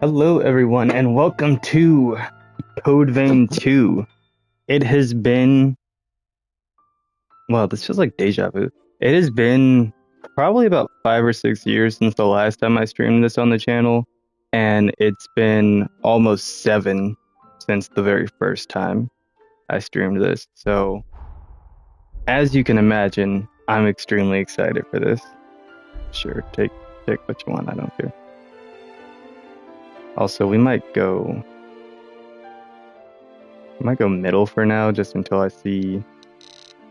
Hello, everyone, and welcome to Code Vein 2. It has been, well, this feels like deja vu. It has been probably about 5 or 6 years since the last time I streamed this on the channel, and it's been almost 7 since the very first time I streamed this. So, as you can imagine, I'm extremely excited for this. Sure, take what you want, I don't care. Also, we might go middle for now, just until I see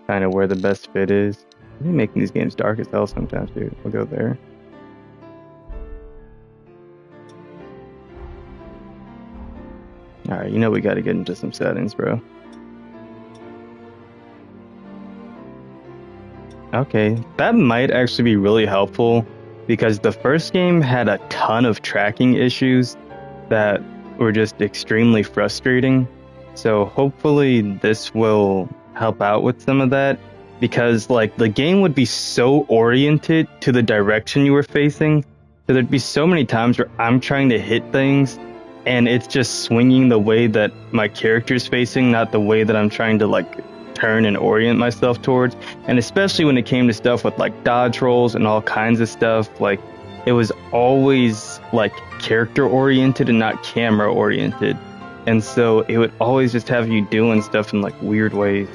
kind of where the best fit is. I'm making these games dark as hell sometimes, dude. We'll go there. Alright, you know we gotta get into some settings, bro. Okay, that might actually be really helpful because the first game had a ton of tracking issues that were just extremely frustrating. So hopefully this will help out with some of that because like the game would be so oriented to the direction you were facing. So there'd be so many times where I'm trying to hit things and it's just swinging the way that my character's facing, not the way that I'm trying to like turn and orient myself towards. And especially when it came to stuff with like dodge rolls and all kinds of stuff, like it was always like character oriented and not camera oriented. And so it would always just have you doing stuff in like weird ways.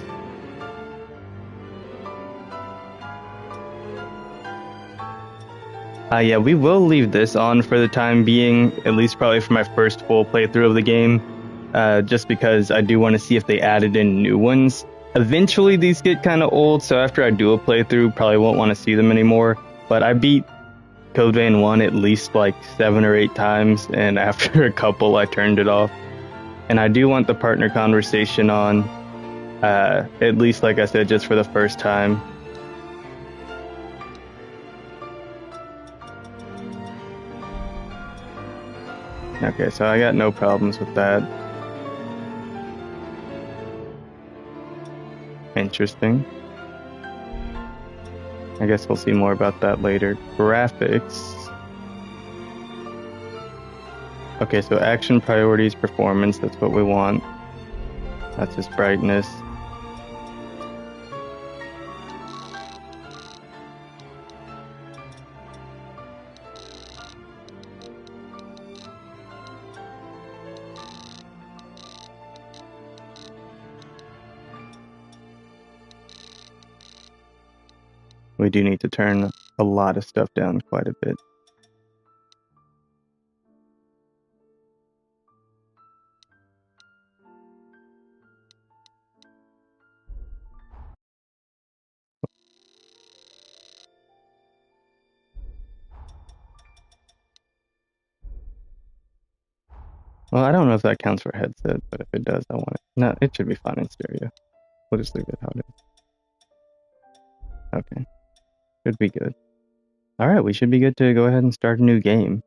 Yeah, we will leave this on for the time being, at least probably for my first full playthrough of the game, just because I do want to see if they added in new ones. Eventually, these get kind of old, so after I do a playthrough, probably won't want to see them anymore. But I beat Code Vein 1 at least like 7 or 8 times, and after a couple, I turned it off. And I do want the partner conversation on, at least, like I said, just for the first time. Okay, so I got no problems with that. Interesting. I guess we'll see more about that later. Graphics. Okay, so action priorities, performance, that's what we want. That's just brightness. We do need to turn a lot of stuff down quite a bit. Well, I don't know if that counts for headset, but if it does, I want it. No, it should be fine in stereo. We'll just leave it how it is. Okay. Should be good. Alright, we should be good to go ahead and start a new game.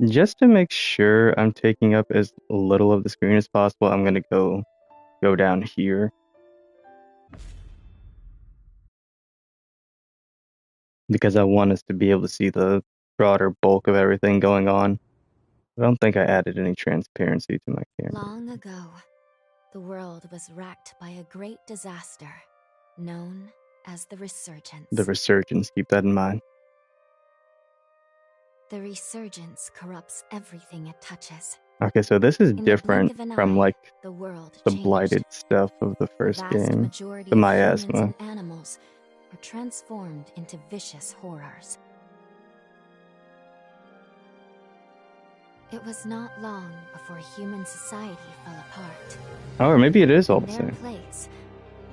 Just to make sure I'm taking up as little of the screen as possible, I'm gonna go down here. Because I want us to be able to see the broader bulk of everything going on. I don't think I added any transparency to my camera. Long ago, the world was racked by a great disaster known as the Resurgence. The Resurgence, keep that in mind. The Resurgence corrupts everything it touches. Okay, so this is different from like the blighted stuff of the first game. The miasma. And animals are transformed into vicious horrors. It was not long before human society fell apart. Oh, or maybe it is all the same. Place,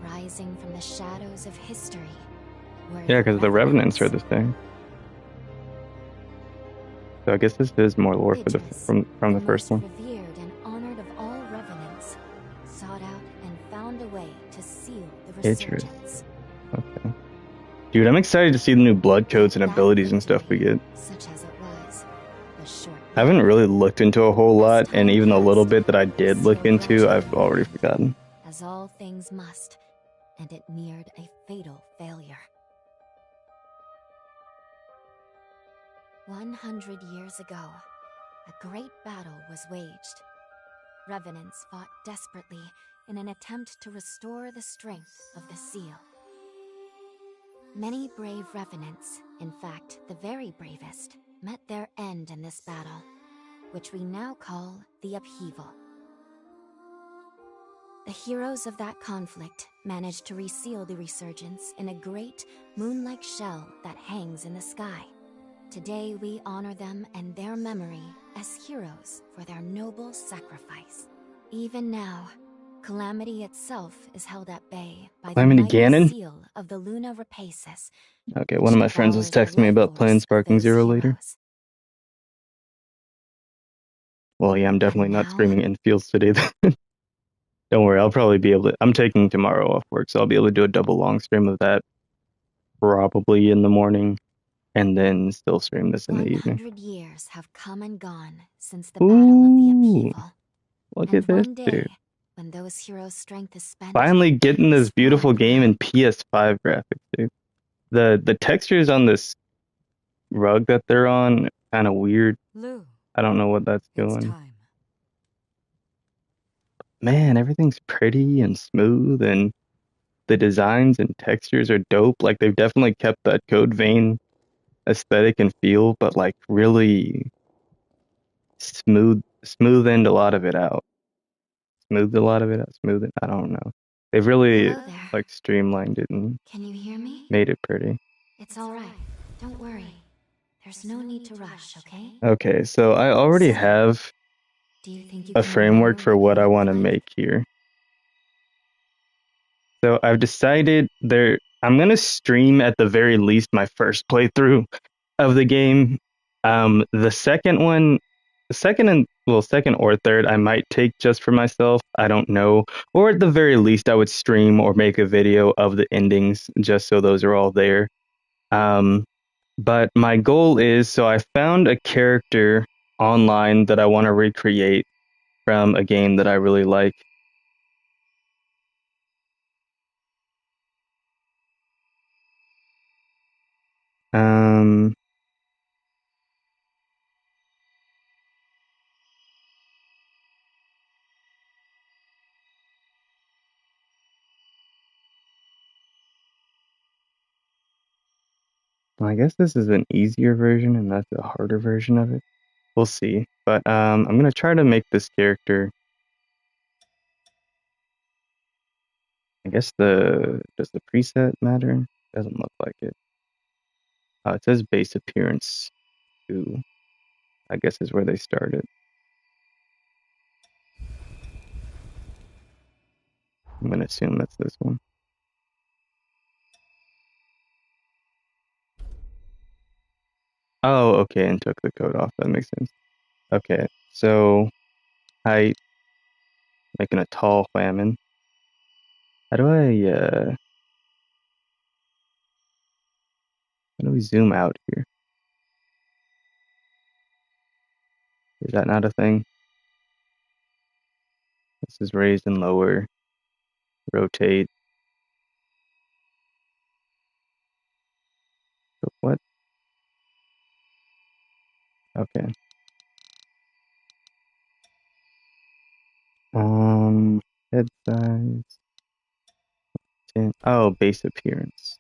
rising from the shadows of history. Yeah, because the Revenants are the same. So I guess this is more lore for from the first one. Revered and honored of all Revenants, sought out and found a way to seal the Resurgence. Okay. Dude, I'm excited to see the new blood codes and abilities and stuff we get. Such as it was, the short I haven't really looked into a whole lot, and even the little bit that I did look into, I've already forgotten. As all things must, and it neared a fatal failure. 100 years ago, a great battle was waged. Revenants fought desperately in an attempt to restore the strength of the seal. Many brave revenants, in fact, the very bravest, met their end in this battle, which we now call the Upheaval. The heroes of that conflict managed to reseal the resurgence in a great, moon-like shell that hangs in the sky. Today we honor them and their memory as heroes for their noble sacrifice. Even now, Calamity itself is held at bay by Calamity the mighty Ganon? seal of the Luna Rapaces. Okay, one of my friends was texting me about playing Sparking Zero later. Well, yeah, I'm definitely not streaming Infields today. Don't worry, I'll probably be able to. I'm taking tomorrow off work, so I'll be able to do a double long stream of that probably in the morning, and then still stream this in the evening. 100 years have come and gone since the Battle of the Upheaval. Look at this, dude. When those heroes' strength is spent, finally getting this beautiful game in PS5 graphics, dude. The textures on this rug that they're on kind of weird. Lou, I don't know what that's doing. time. Man, everything's pretty and smooth, and the designs and textures are dope. Like, they've definitely kept that Code Vein aesthetic and feel, but like really smoothened a lot of it out. Smoothed a lot of it out. Smoothed it. I don't know. They've really like streamlined it and can you hear me? Made it pretty. It's all right. Don't worry. There's no need to rush, okay? Okay, so I already have a framework for what I want to make here. So I've decided I'm going to stream at the very least my first playthrough of the game. The second one, second or third, I might take just for myself. I don't know. Or at the very least, I would stream or make a video of the endings just so those are all there. But my goal is, so I found a character online that I want to recreate from a game that I really like. I guess this is an easier version and that's a harder version of it. We'll see. But I'm going to try to make this character. I guess does the preset matter? Doesn't look like it. It says base appearance 2. I guess is where they started. I'm going to assume that's this one. Oh, okay, and took the code off. That makes sense. Okay, so height, making a tall famine. How do we zoom out here? Is that not a thing? This is raised and lower. Rotate. What? Okay. Head size. 10. Oh, base appearance.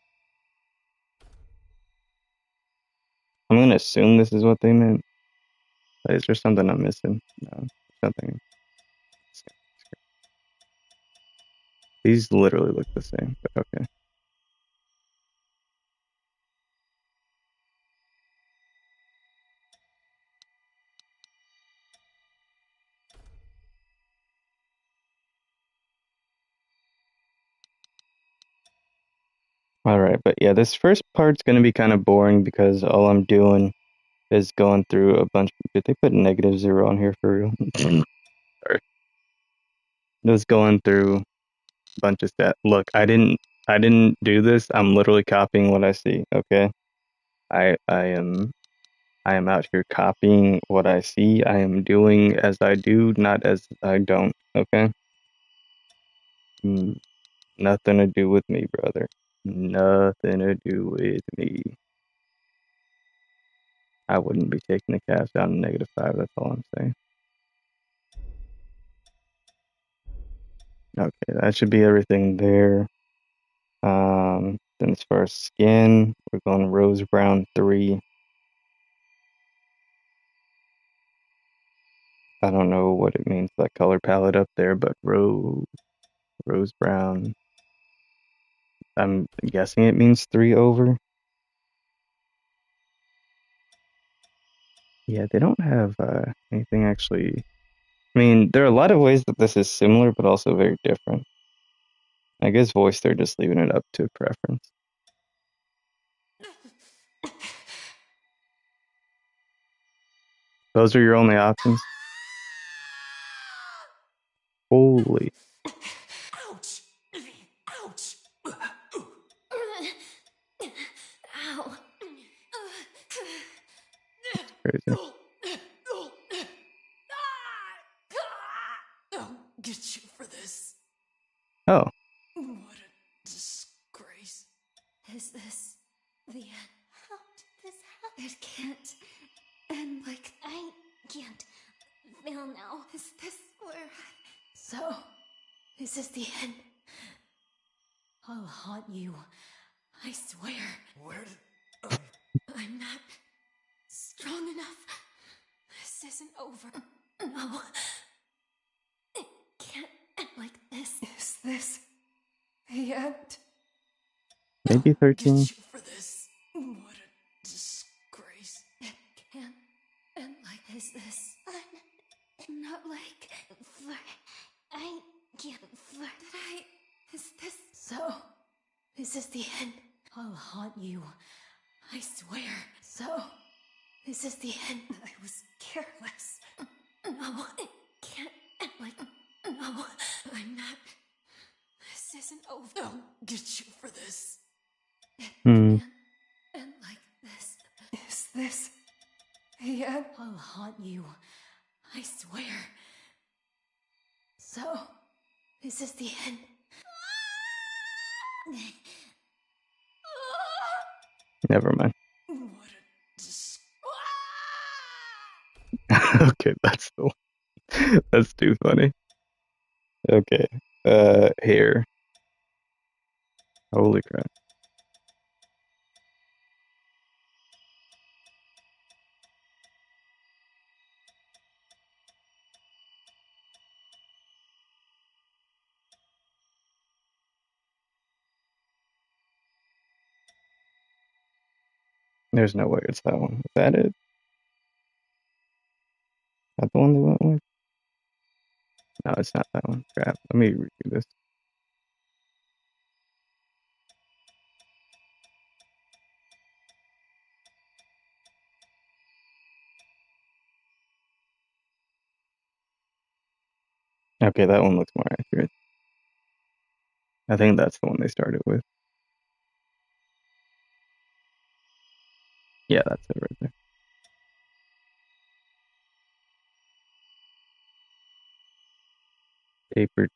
I'm gonna assume this is what they meant. Is there something I'm missing? No, something. These literally look the same, but okay. All right, but yeah, this first part's gonna be kind of boring because all I'm doing is going through a bunch. Did they put -0 on here for real? Sorry. Just going through a bunch of stats. Look, I didn't do this. I'm literally copying what I see. Okay, I am out here copying what I see. I am doing as I do, not as I don't. Okay. Nothing to do with me, brother. Nothing to do with me. I wouldn't be taking the Cavs down to -5. That's all I'm saying. Okay, that should be everything there. Then as far as skin, we're going rose brown 3. I don't know what it means, that color palette up there, but rose brown. I'm guessing it means 3 over. Yeah, they don't have anything actually. I mean, there are a lot of ways that this is similar, but also very different. I guess voice, they're just leaving it up to preference. Those are your only options? Holy. Ouch! Ouch! Ow! Crazy. I'll get you for this. Oh, What a disgrace. Is this the end? How did this happen? It can't end like I can't feel now. Is this where So, is this the end? I'll haunt you. I swear. Where did I'm not strong enough. This isn't over. No. It can't end like this. Is this the end? maybe 13. Get you for this. What a disgrace. It can't end like Is this not like flirt? I can't flirt. Is this so? Is this the end? I'll haunt you. I swear. So, is this the end? I was careless. No, it can't end like. No, I'm not. This isn't over. I'll get you for this. It can't end like this. Is this the end? I'll haunt you. I swear. So, is this the end? Never mind. What a Okay, that's too funny. Okay. Hair. Holy crap. There's no way it's that one. Is that it? Is that the one they went with? No, it's not that one. Crap. Let me redo this. Okay, that one looks more accurate. I think that's the one they started with. Yeah, that's it right there. Tapered.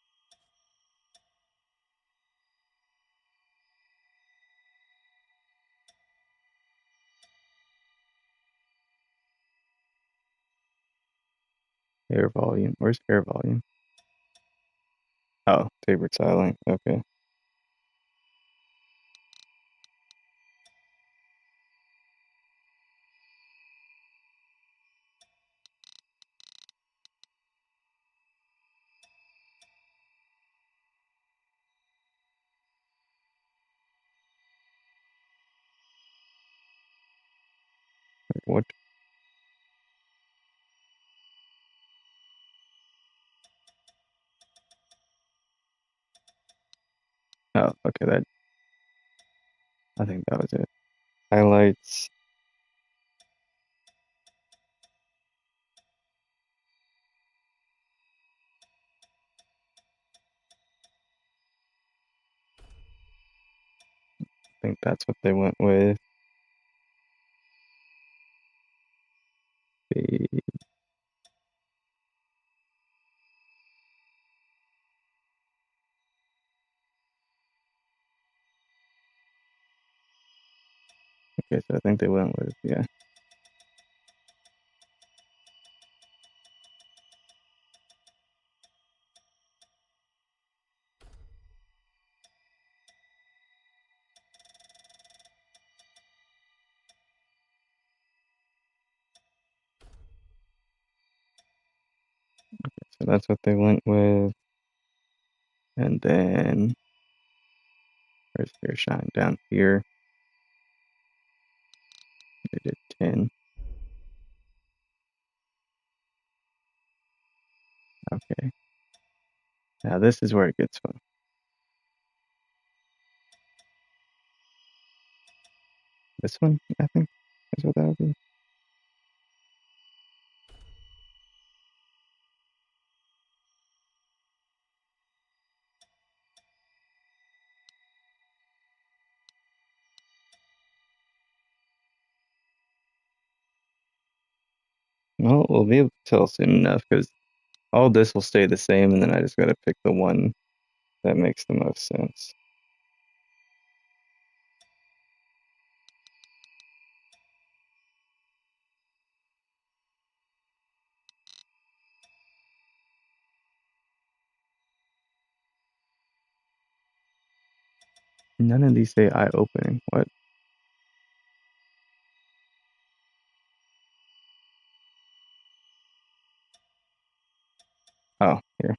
Hair volume. Where's hair volume? Oh, tapered styling. Okay. What? Oh, okay. I think that was it. Highlights. I think that's what they went with. The Okay, so I think they went with, yeah. So that's what they went with. And then where's their shine down here? They did 10. Okay. Now this is where it gets fun. This one, I think, is what that would be. Well, we'll be able to tell soon enough because all this will stay the same, and then I just gotta pick the one that makes the most sense. None of these say eye-opening. What? Oh, here.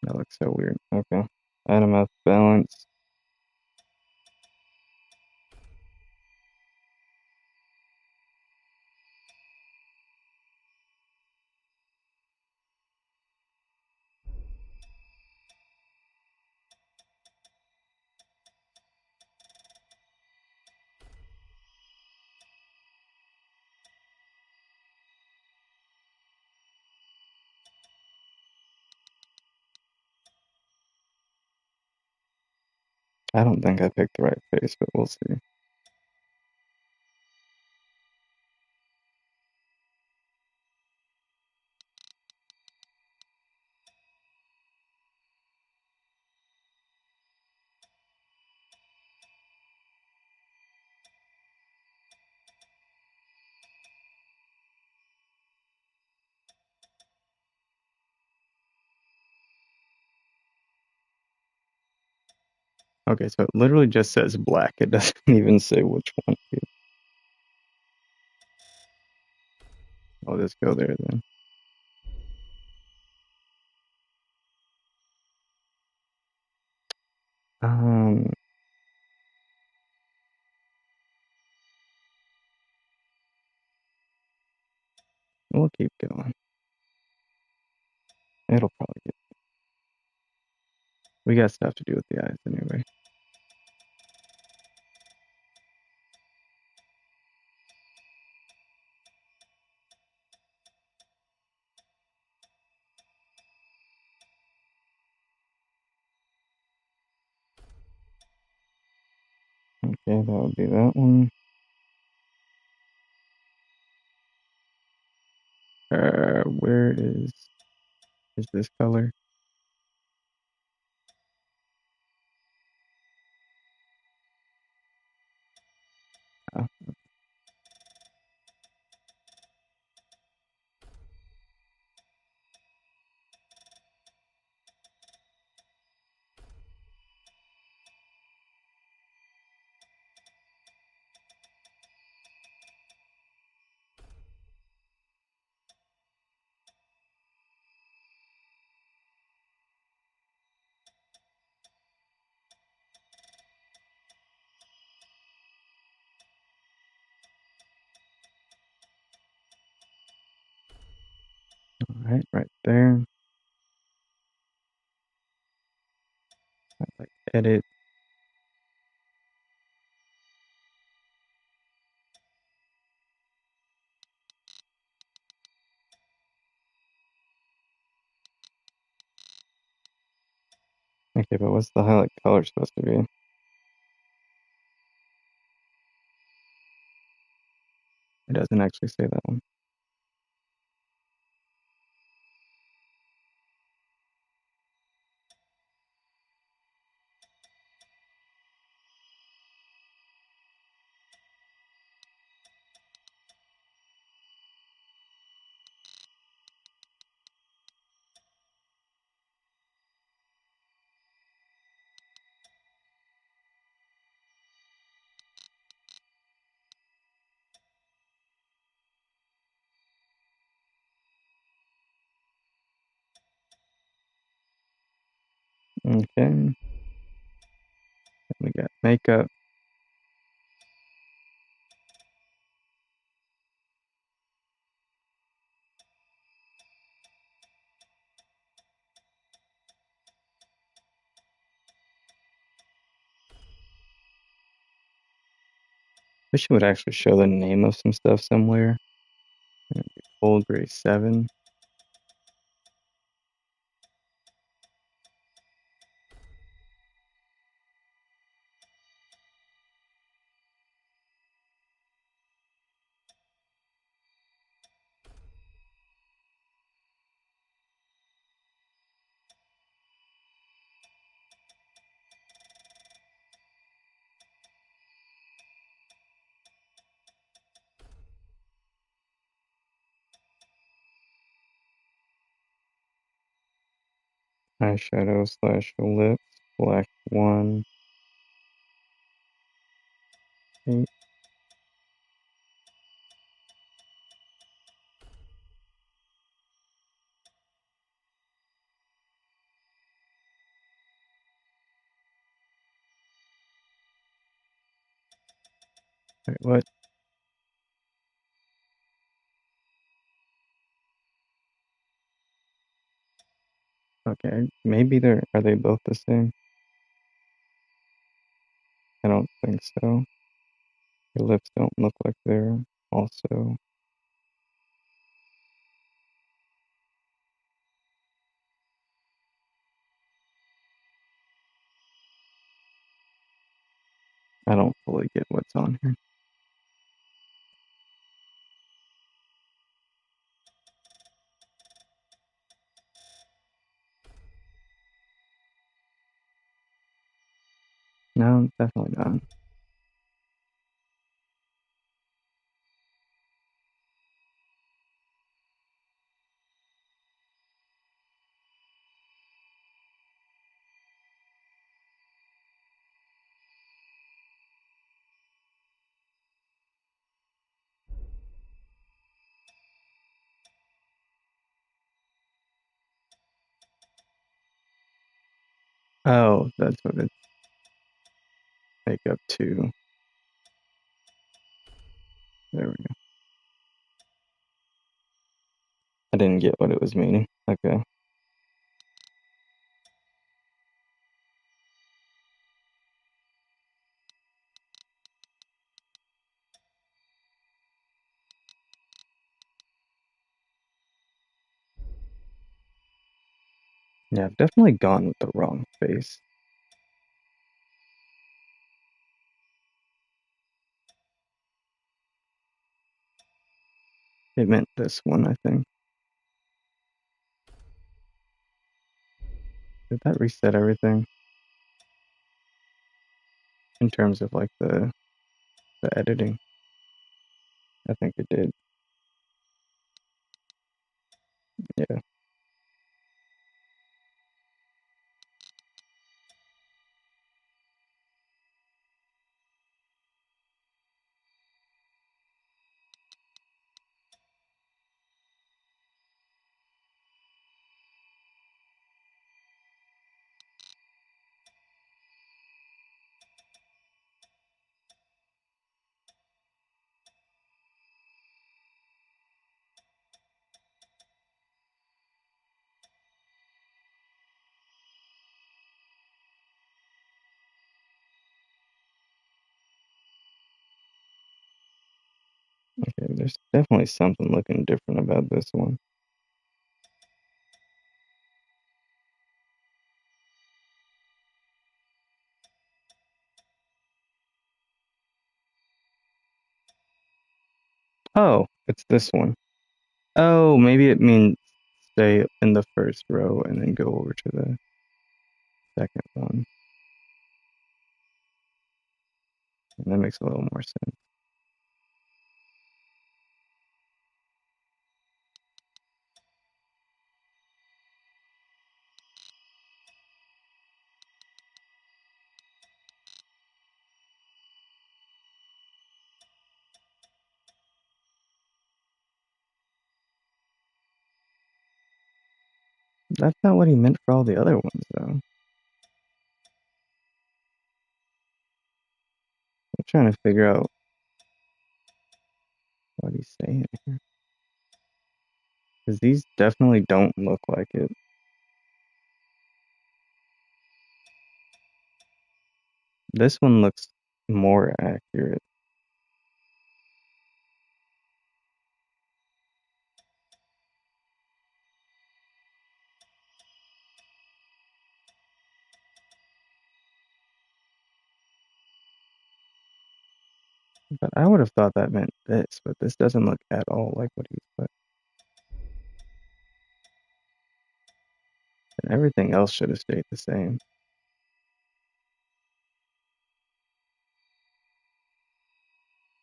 That looks so weird. Okay. Item of balance. I don't think I picked the right face, but we'll see. Okay, so it literally just says black. It doesn't even say which one. I'll just go there then. Um, we'll keep going. It'll probably get. We got stuff to do with the eyes anyway. Okay, that would be that one. Where is this color? Oh, all right there. I like edit. Okay, but what's the highlight color supposed to be? It doesn't actually say that one. Okay. Then we got makeup. Wish it would actually show the name of some stuff somewhere. Old Gray 7. Eyeshadow slash lips. Black 1. 8. Wait, what? Okay, maybe are they both the same? I don't think so. Your lips don't look like they're also. I don't fully get what's on here. No, definitely not. Oh, that's what it's makeup 2. There we go. I didn't get what it was meaning. Okay. Yeah, I've definitely gone with the wrong face. It meant this one, I think. Did that reset everything? In terms of like the editing? I think it did. Yeah. Okay, there's definitely something looking different about this one. Oh, it's this one. Oh, maybe it means stay in the first row and then go over to the second one. And that makes a little more sense. That's not what he meant for all the other ones, though. trying to figure out what he's saying here. Because these definitely don't look like it. This one looks more accurate. But I would have thought that meant this, but this doesn't look at all like what he's put. And everything else should have stayed the same.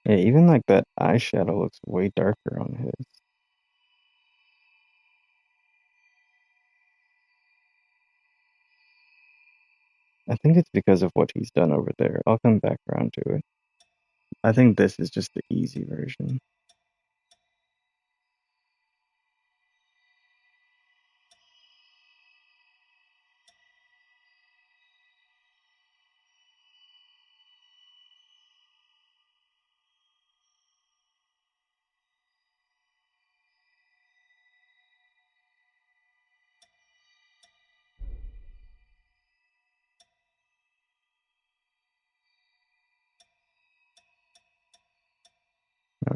Yeah, even like that eyeshadow looks way darker on his. I think it's because of what he's done over there. I'll come back around to it. I think this is just the easy version.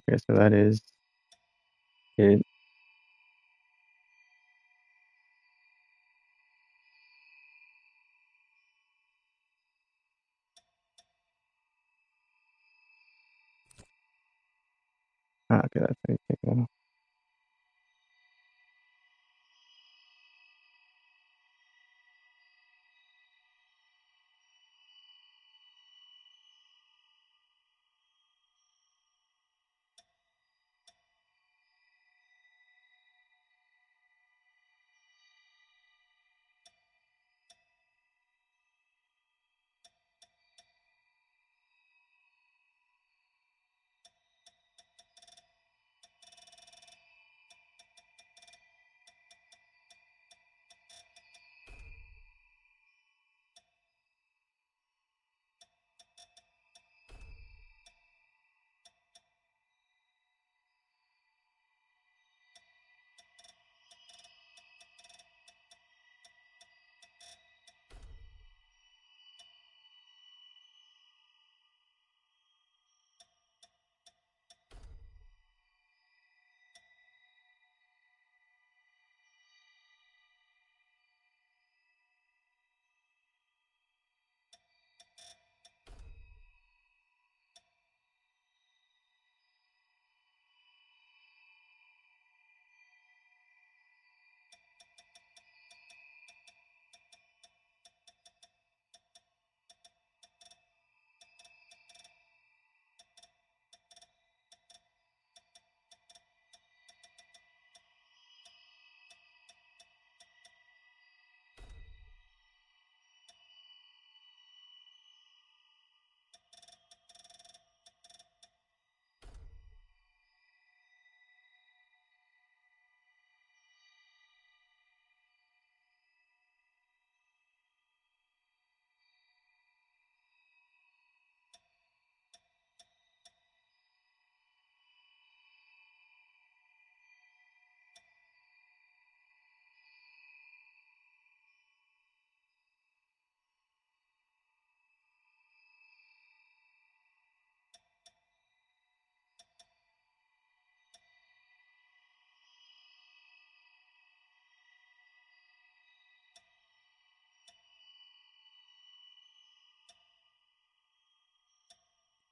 Okay, so that is it. Okay, that's how you take that off.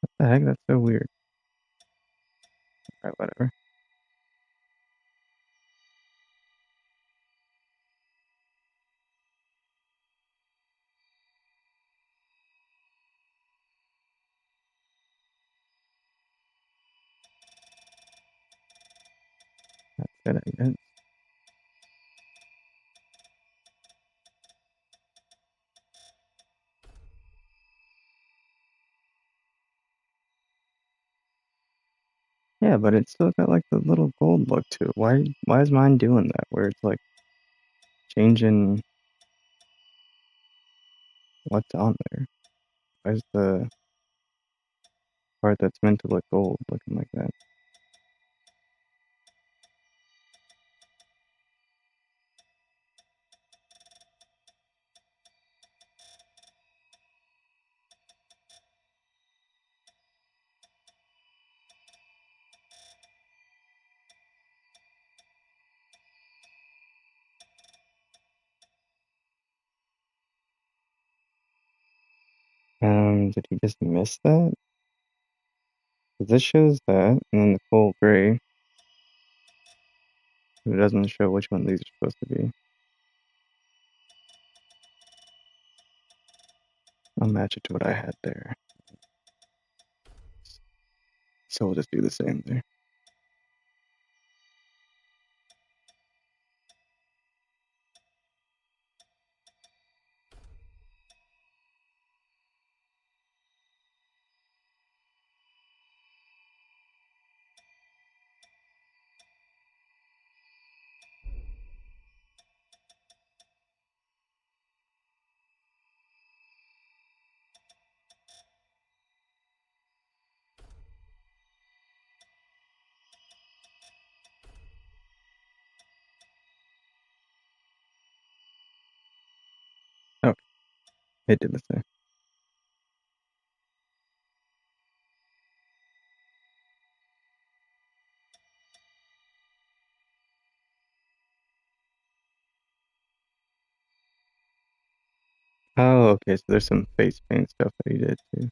What the heck? That's so weird. Alright, whatever. That's it, I guess. Yeah, but it's still got like the little gold look to it. Why is mine doing that? Where it's like changing what's on there? Where's the part that's meant to look gold, looking like that. Did he just miss that? 'Cause this shows that, and then the full gray. It doesn't show which one these are supposed to be. I'll match it to what I had there. So we'll just do the same there. Oh, it did the same. Oh, okay, so there's some face paint stuff that he did too.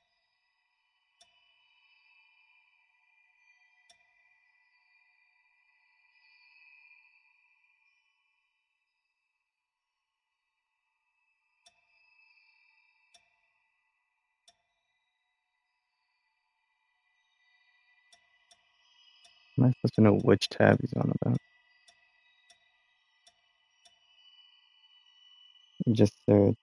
Am I supposed to know which tab he's on about? Just third.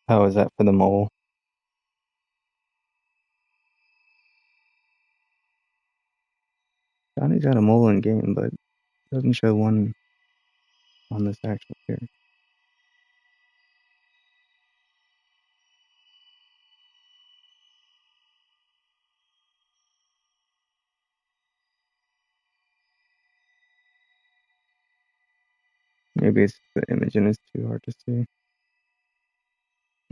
How is that for the mole? Johnny's got a mole in game, but doesn't show one on this actual character. Maybe it's the image and it's too hard to see.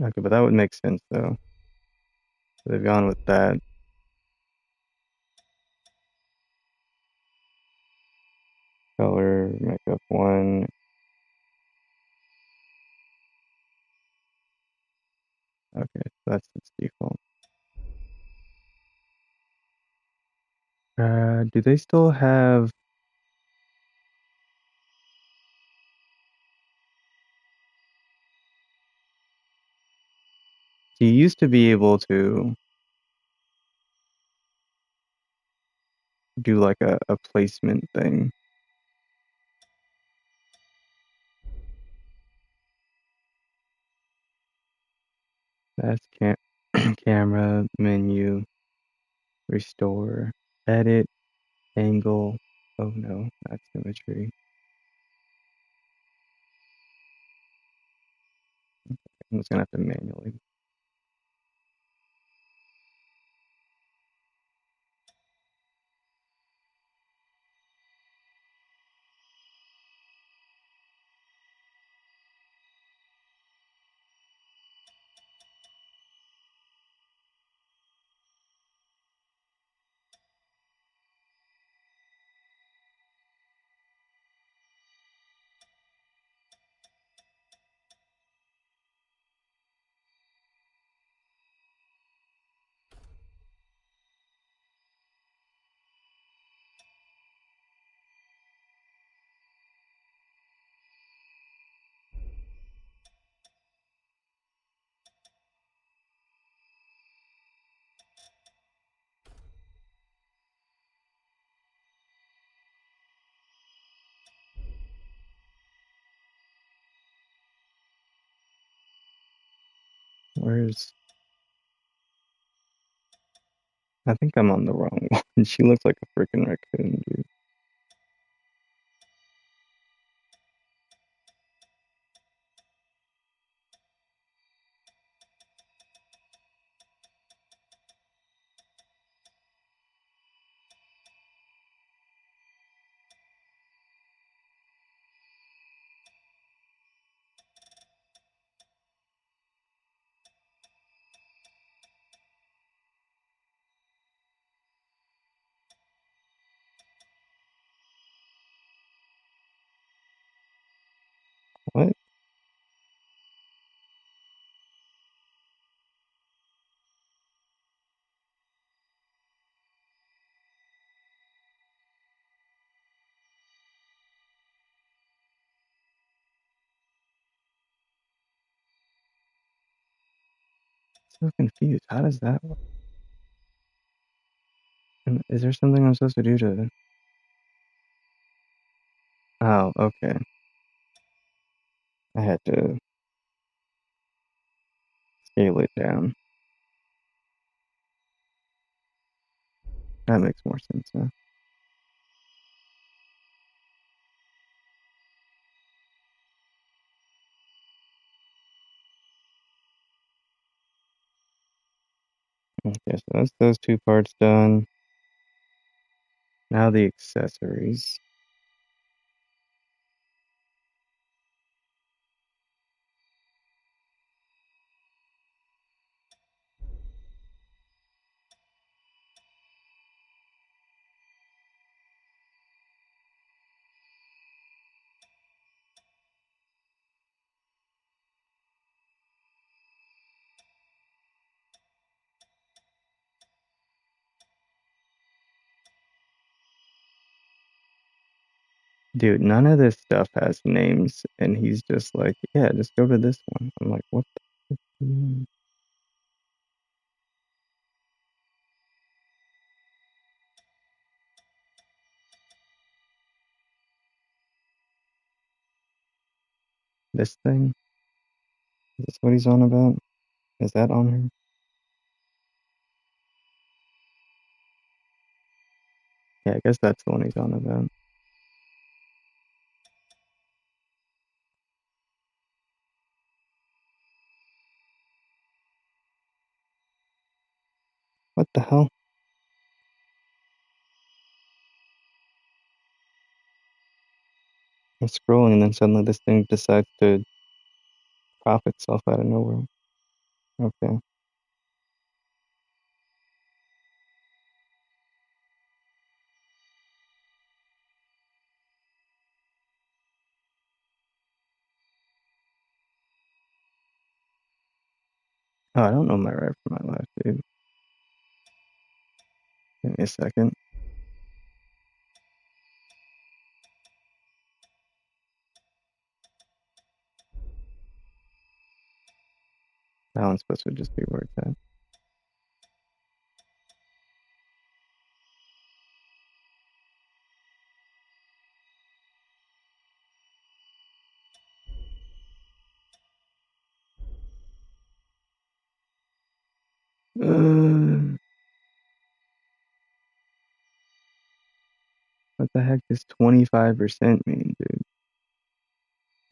Okay, but that would make sense though. So they've gone with that. Color, makeup one. Okay, so that's its default. Do they still have? You used to be able to do like a placement thing. That's camera, menu, restore, edit, angle. Oh no, that's symmetry. I'm just gonna have to manually. Where's... I think I'm on the wrong one. She looks like a freaking raccoon, dude. What? So confused. How does that work? And is there something I'm supposed to do to... Oh, okay. I had to scale it down. That makes more sense now. Okay, so that's those two parts done. Now the accessories. Dude, none of this stuff has names, and he's just like, yeah, just go to this one. I'm like, what the fuck do you mean? This thing? Is this what he's on about? Is that on here? Yeah, I guess that's the one he's on about. What the hell? I'm scrolling, and then suddenly this thing decides to prop itself out of nowhere. Okay. Oh, I don't know my right from my left, dude. Give me a second. That one's supposed to just be where it's at. What the heck does 25% mean, dude?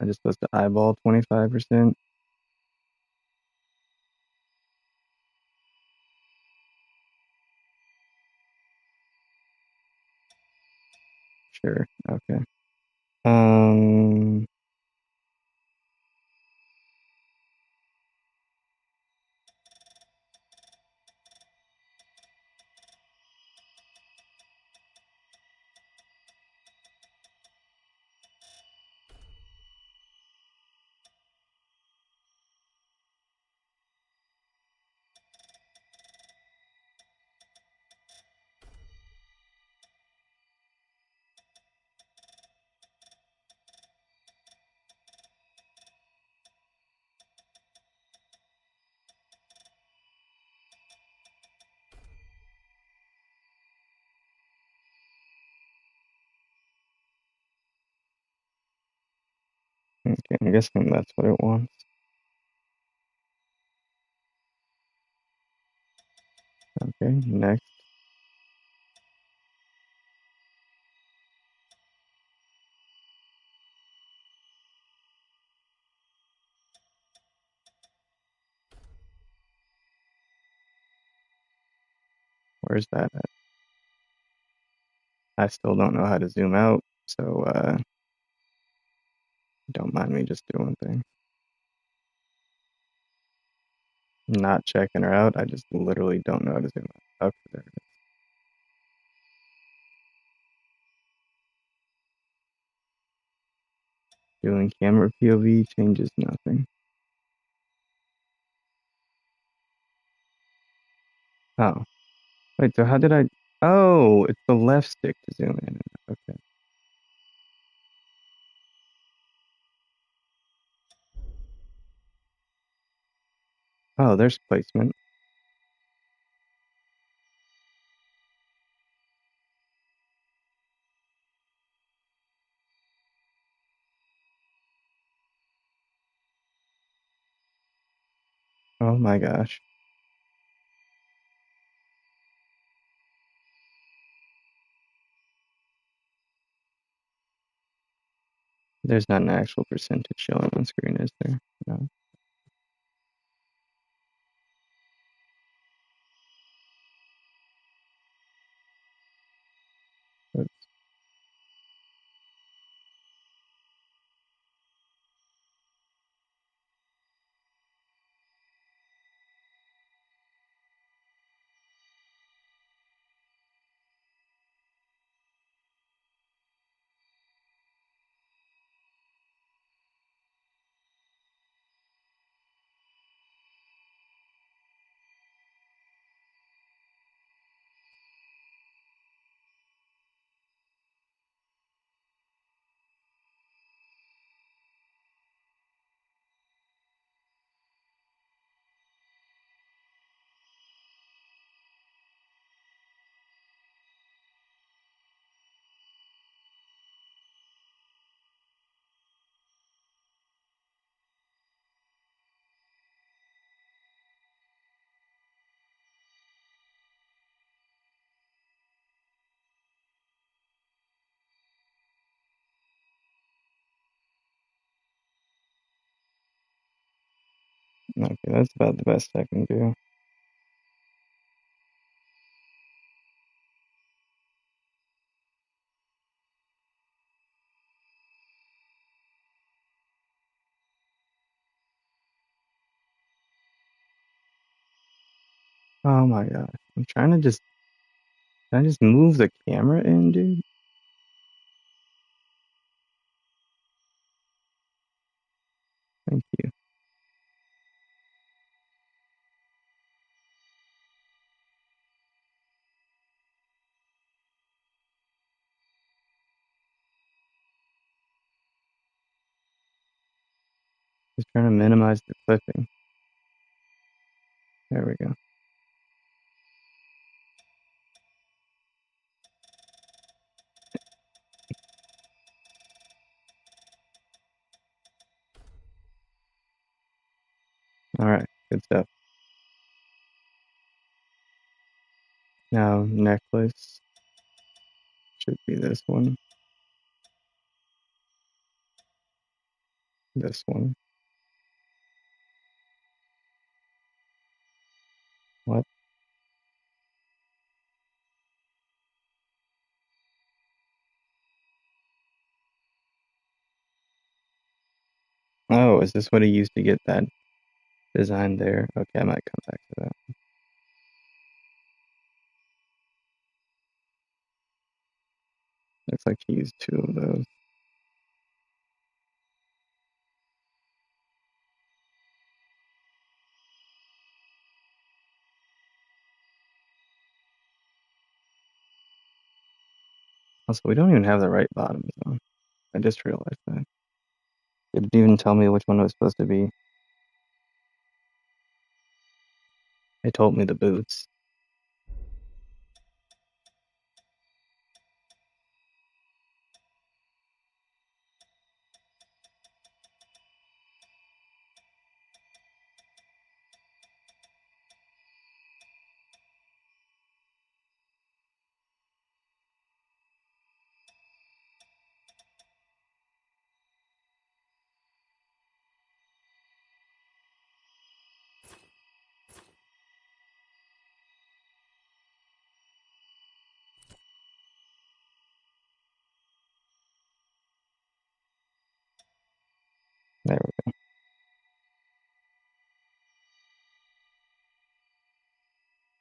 I'm just supposed to eyeball 25%? Sure. Okay. Um, okay, I'm guessing that's what it wants. Okay, next. Where's that at? I still don't know how to zoom out, so don't mind me just doing things. Not checking her out, I just literally don't know how to zoom out. Okay, there it is. Doing camera POV changes nothing. Oh, wait, so how did I? Oh, it's the left stick to zoom in. Okay. Oh, there's placement. Oh my gosh. There's not an actual percentage showing on screen, is there? No. Oops. Okay, that's about the best I can do. Oh my gosh. I'm trying to just, can I just move the camera in, dude? Thank you. Just trying to minimize the clipping. There we go. All right, good stuff. Now, necklace should be this one. This one. What? Oh, is this what he used to get that design there? Okay, I might come back to that. Looks like he used two of those. Also, we don't even have the right bottoms on. I just realized that. It didn't even tell me which one it was supposed to be. It told me the boots.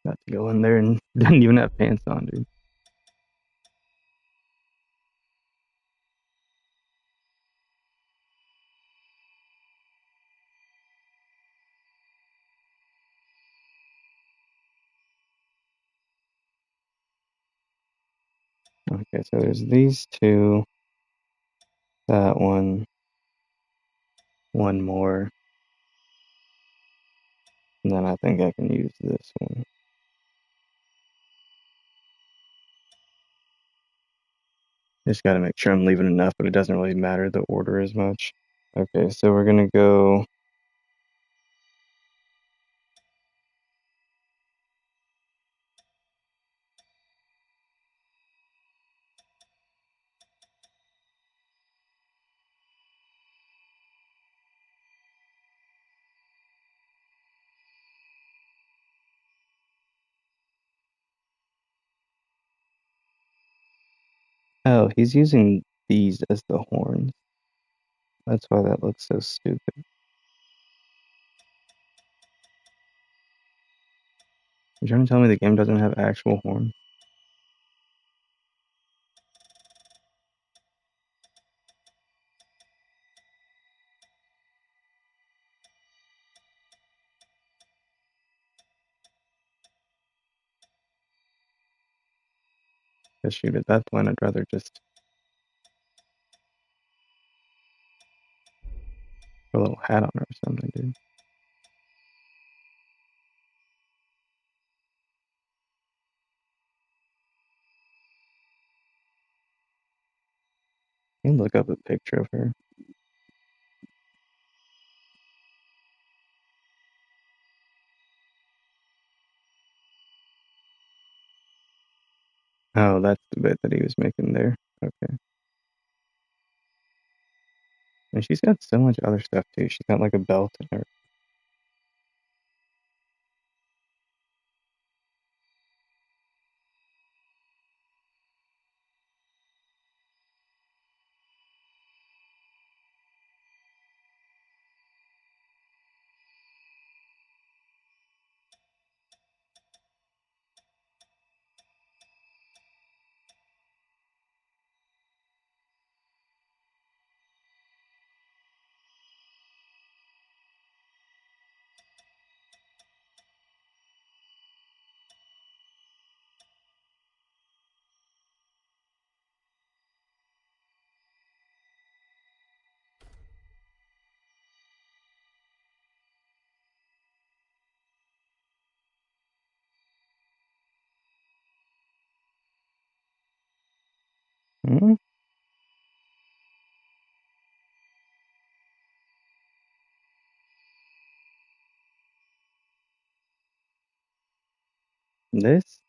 Got to go in there and doesn't even have pants on, dude. Okay, so there's these two, that one more, and then I think I can use this one. Just got to make sure I'm leaving enough, but it doesn't really matter the order as much. Okay, so we're gonna go. Oh, he's using these as the horns. That's why that looks so stupid. You're trying to tell me the game doesn't have actual horns? Because shoot, at that point, I'd rather just put a little hat on her or something, dude. You can look up a picture of her. Oh, that's the bit that he was making there. Okay. And she's got so much other stuff too. She's got like a belt in her. Hmm? This?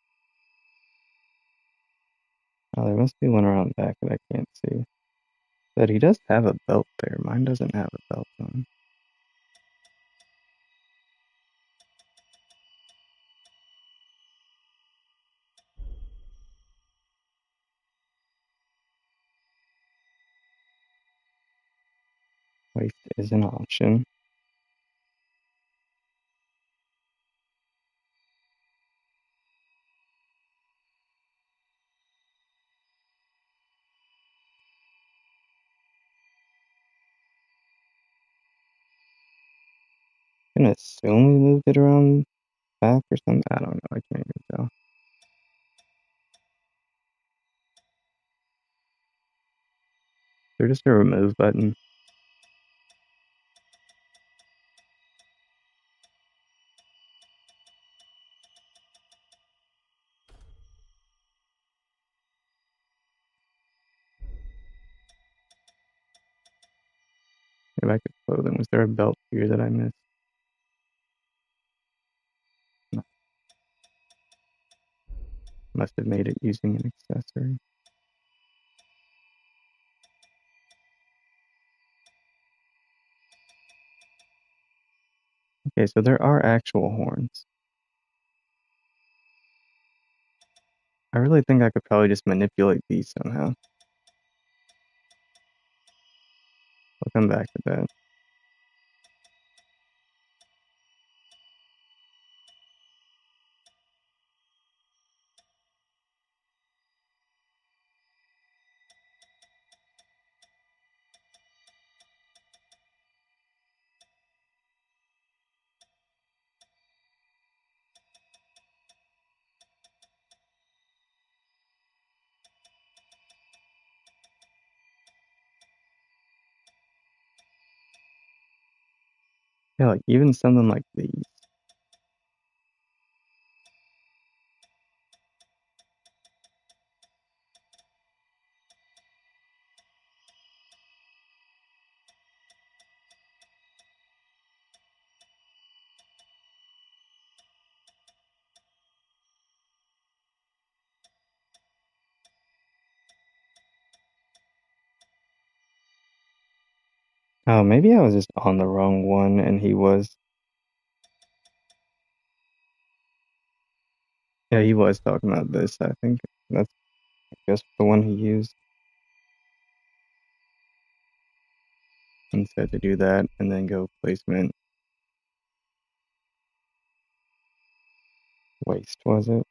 Oh, there must be one around back that I can't see. But he does have a belt there. Mine doesn't have a belt on. Waist is an option. I'm gonna assume we moved it around back or something. I don't know. I can't even tell. There's just a remove button. Go back to clothing. Was there a belt here that I missed? No. Must have made it using an accessory. Okay, so there are actual horns. I really think I could probably just manipulate these somehow. I'll come back to that. Yeah, like even something like these. Oh, maybe I was just on the wrong one and he was. Yeah, he was talking about this, I think. That's, I guess, the one he used. And said to do that and then go placement. Waste, was it?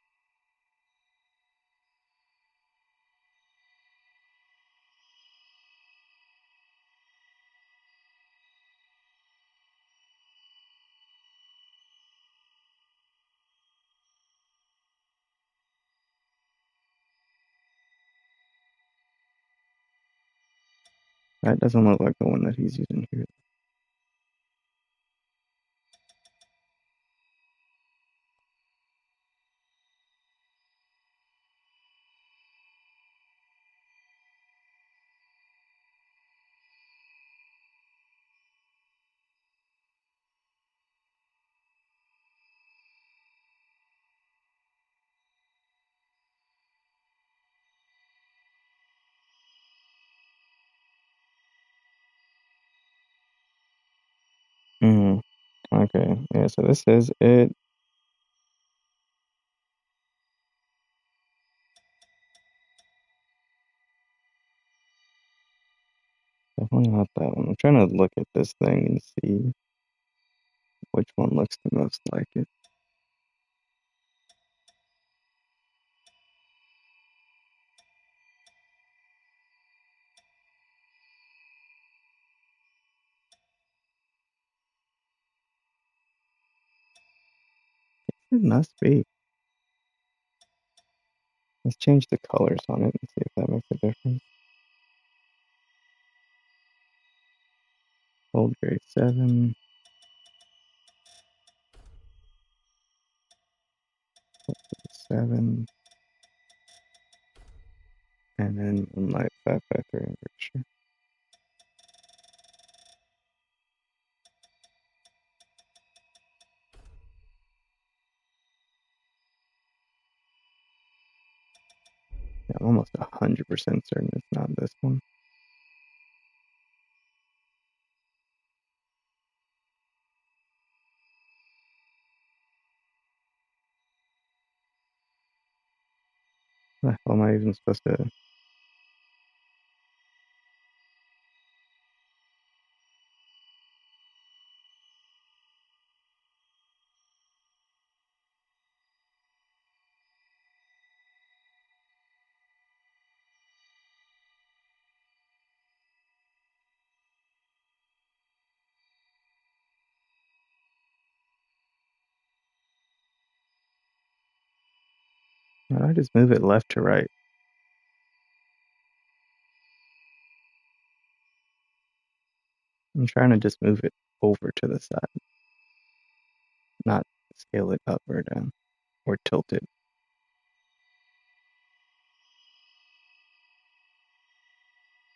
That doesn't look like the one that he's using here. Hmm. Okay. Yeah, so this is it. Definitely not that one. I'm trying to look at this thing and see which one looks the most like it. It must be. Let's change the colors on it and see if that makes a difference. Old grade 7, 7, and then Moonlight 553, I'm pretty sure. Yeah, I'm almost 100% certain it's not this one. What the hell am I even supposed to? How do I just move it left to right? I'm trying to just move it over to the side, not scale it up or down or tilt it.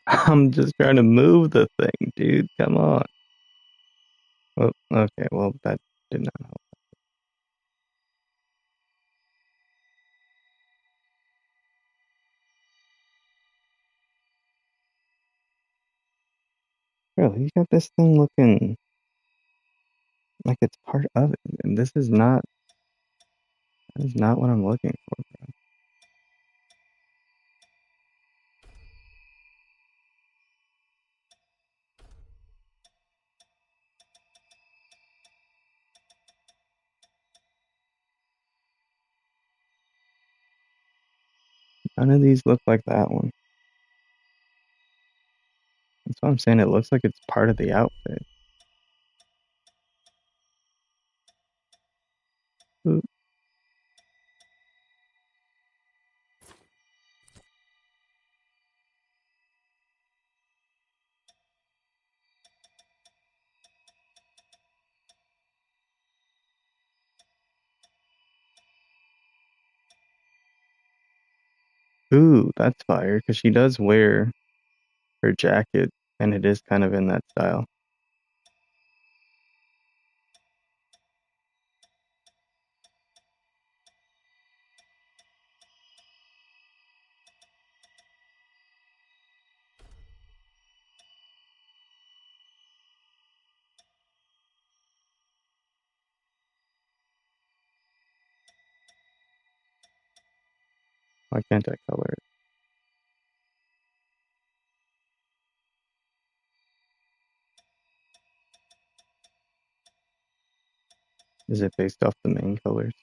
I'm just trying to move the thing, dude. Come on. Oh, okay. Well, that did not help. Really, you got this thing looking like it's part of it, and this is not. That is not what I'm looking for, bro. None of these look like that one. That's why I'm saying it looks like it's part of the outfit. Ooh. Ooh, that's fire, because she does wear her jacket, and it is kind of in that style. Why can't I color it? Is it based off the main colors?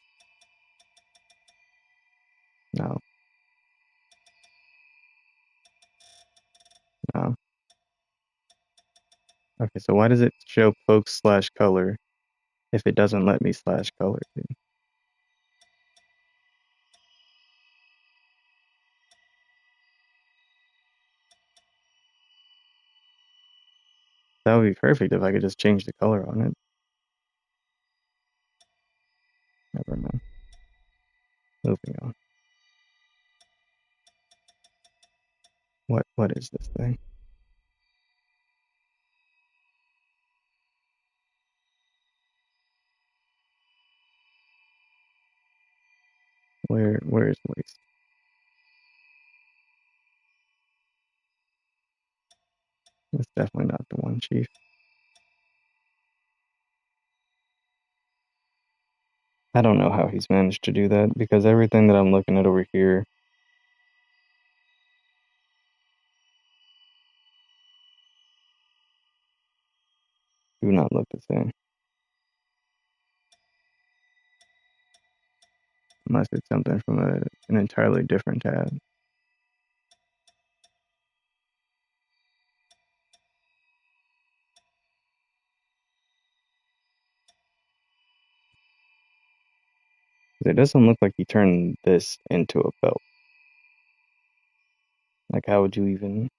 No, no. Okay, so why does it show cloak/color if it doesn't let me slash color, dude? That would be perfect if I could just change the color on it. Never mind. Moving on. What is this thing? Where is waste? That's definitely not the one, Chief. I don't know how he's managed to do that because everything that I'm looking at over here do not look the same. Unless it's something from an entirely different tab. It doesn't look like he turned this into a belt. Like, how would you even...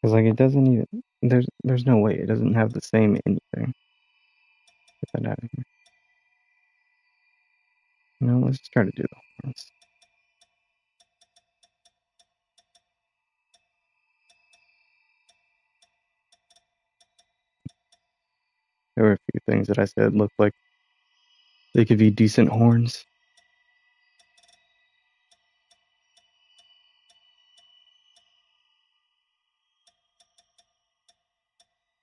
Because, like, it doesn't even... There's no way. It doesn't have the same anything. Get that out of here. No, let's try to do the horns. There were a few things that I said looked like they could be decent horns.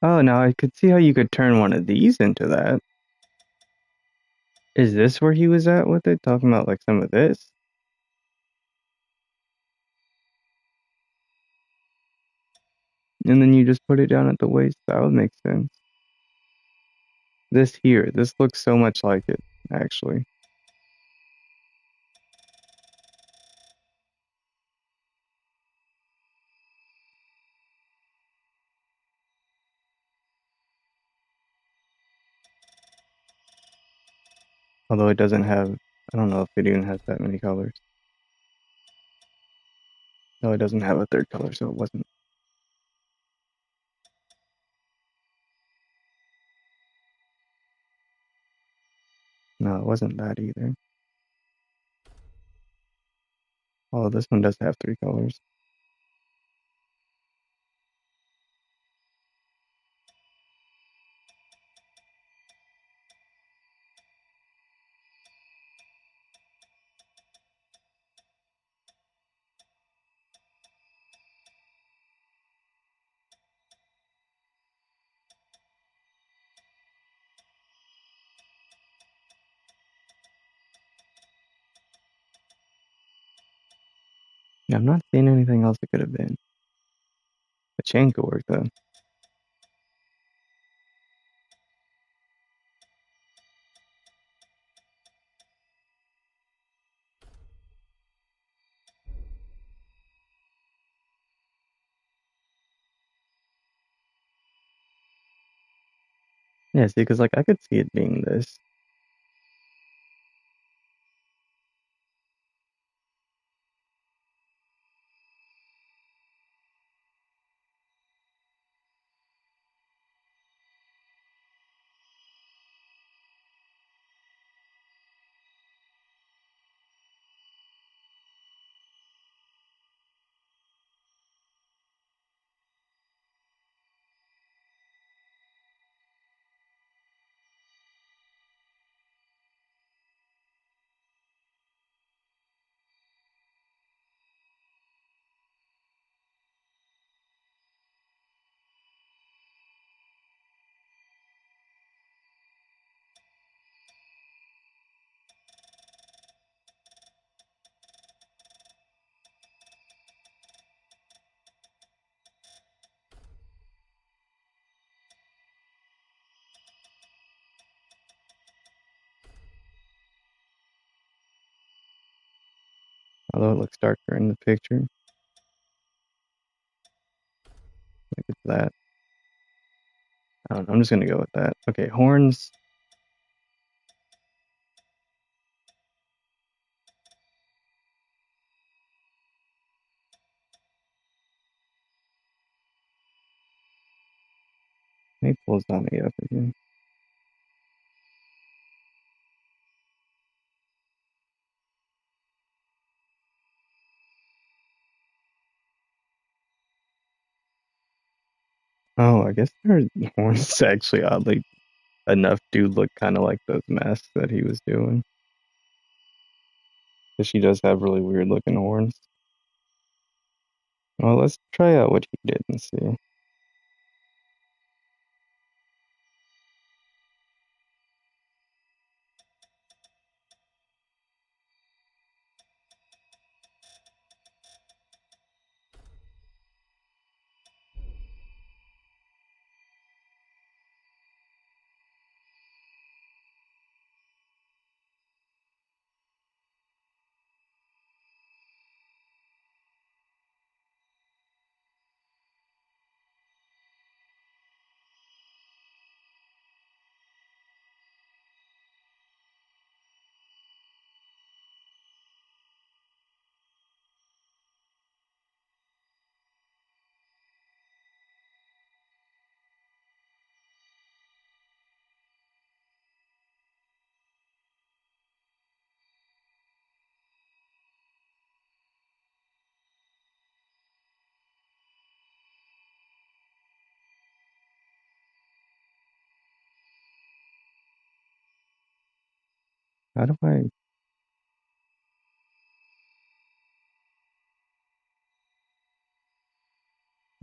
Oh, now I could see how you could turn one of these into that. Is this where he was at with it? Talking about, like, some of this? And then you just put it down at the waist? That would make sense. This here, this looks so much like it, actually. Although it doesn't have, I don't know if it even has that many colors. No, it doesn't have a third color, so it wasn't. No, it wasn't that either. Although this one does have 3 colors. Yeah, I'm not seeing anything else it could have been. The chain could work, though. Yeah, see, because like I could see it being this. Although it looks darker in the picture. Look at that. I don't know. I'm just gonna go with that. Okay, horns. Maybe pull Zami up again. Oh, I guess their horns actually oddly enough do look kind of like those masks that he was doing. Because she does have really weird looking horns. Well, let's try out what he did and see. How do I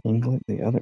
angle it the other?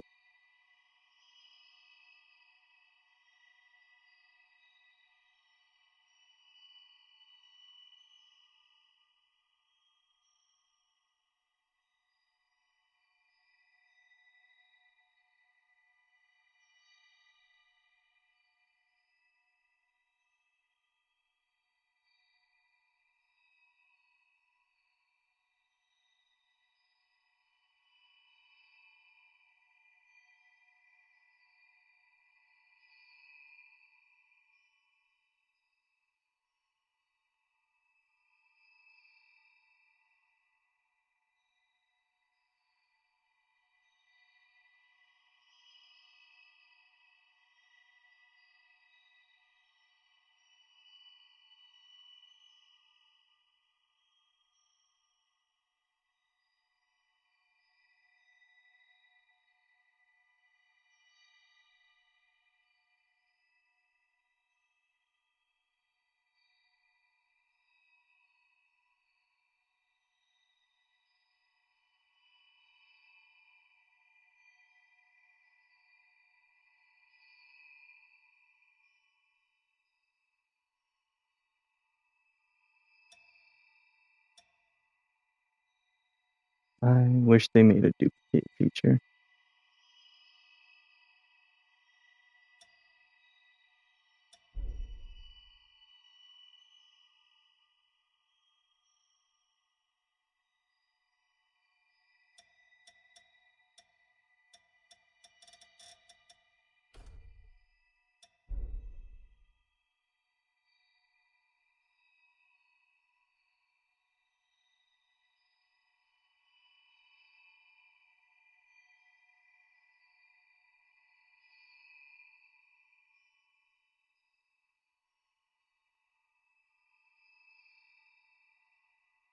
I wish they made a duplicate feature.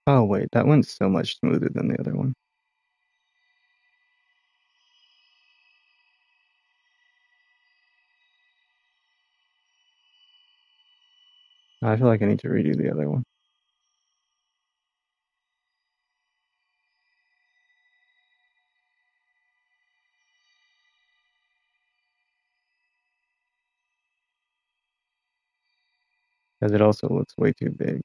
Oh wait, that went so much smoother than the other one. I feel like I need to redo the other one. Because it also looks way too big.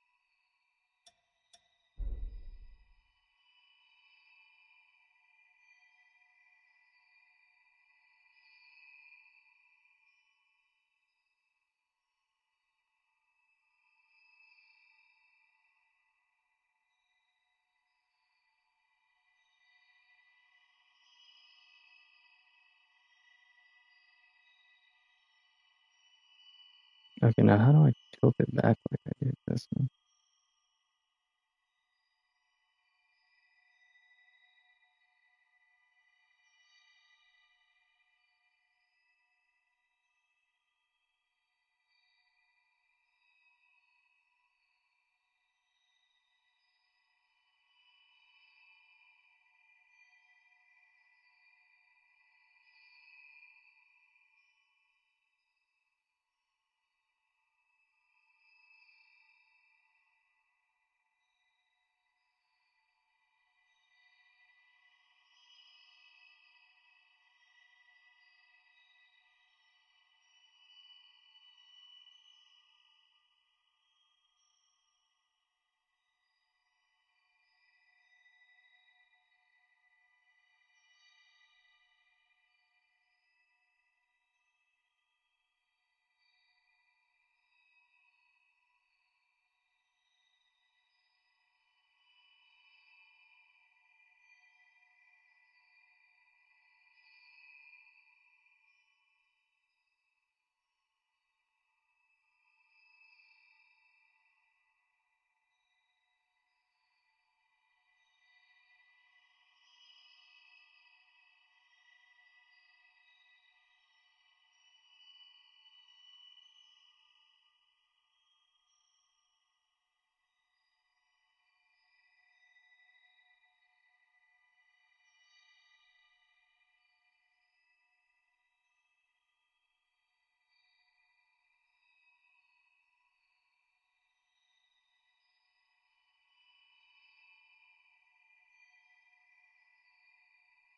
Okay, now how do I tilt it back like I did this one?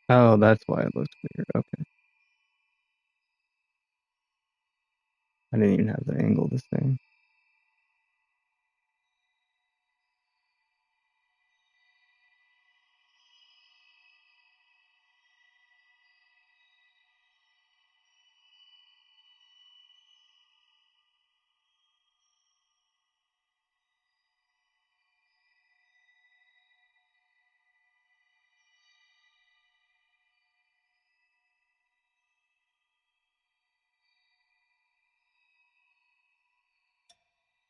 Oh, that's why it looks weird. Okay. I didn't even have the angle the same.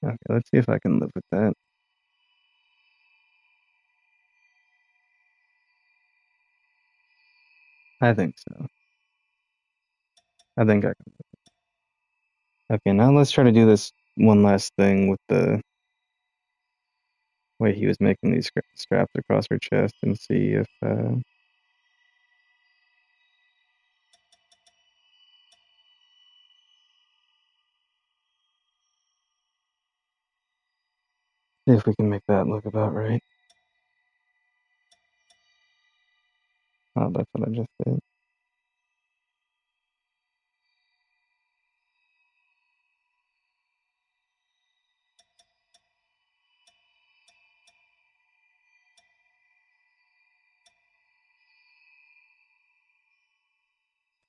Okay, let's see if I can live with that. I think so. I think I can. Okay, now let's try to do this one last thing with the way he was making these straps across her chest and see if we can make that look about right. Oh, that's what I just did.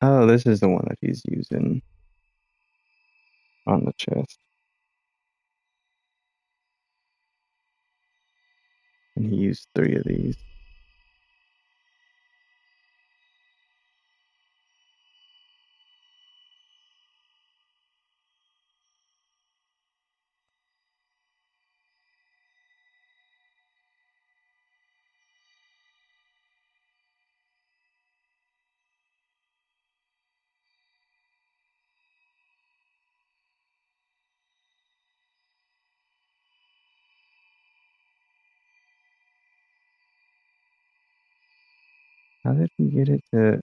Oh, this is the one that he's using on the chest. And he used 3 of these. How did we get it to...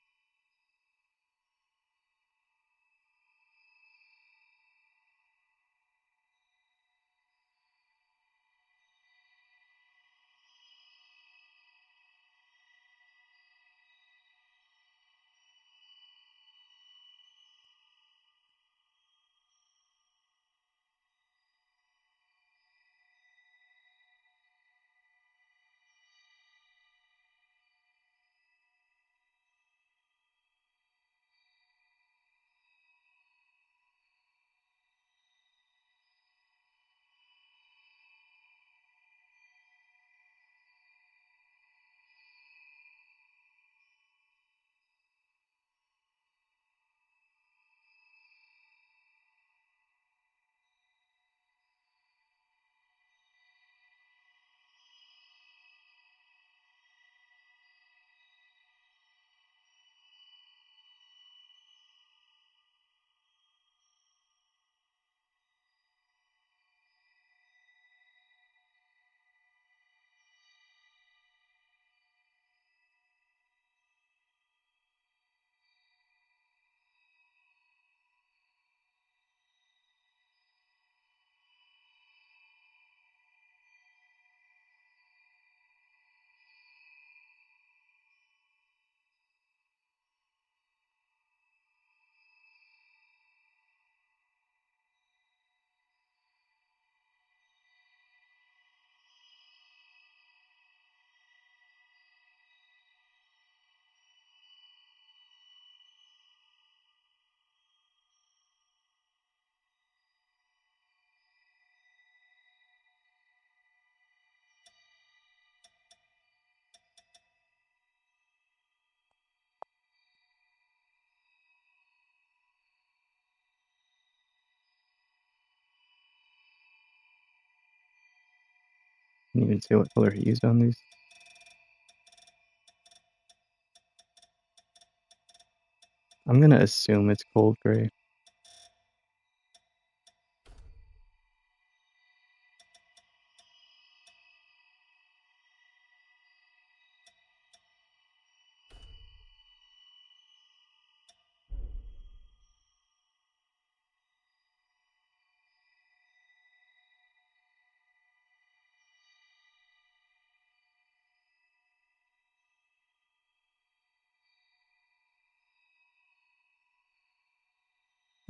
Can you even see what color he used on these? I'm gonna assume it's gold gray.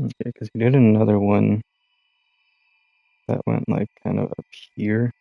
Okay, because we did another one that went like kind of up here.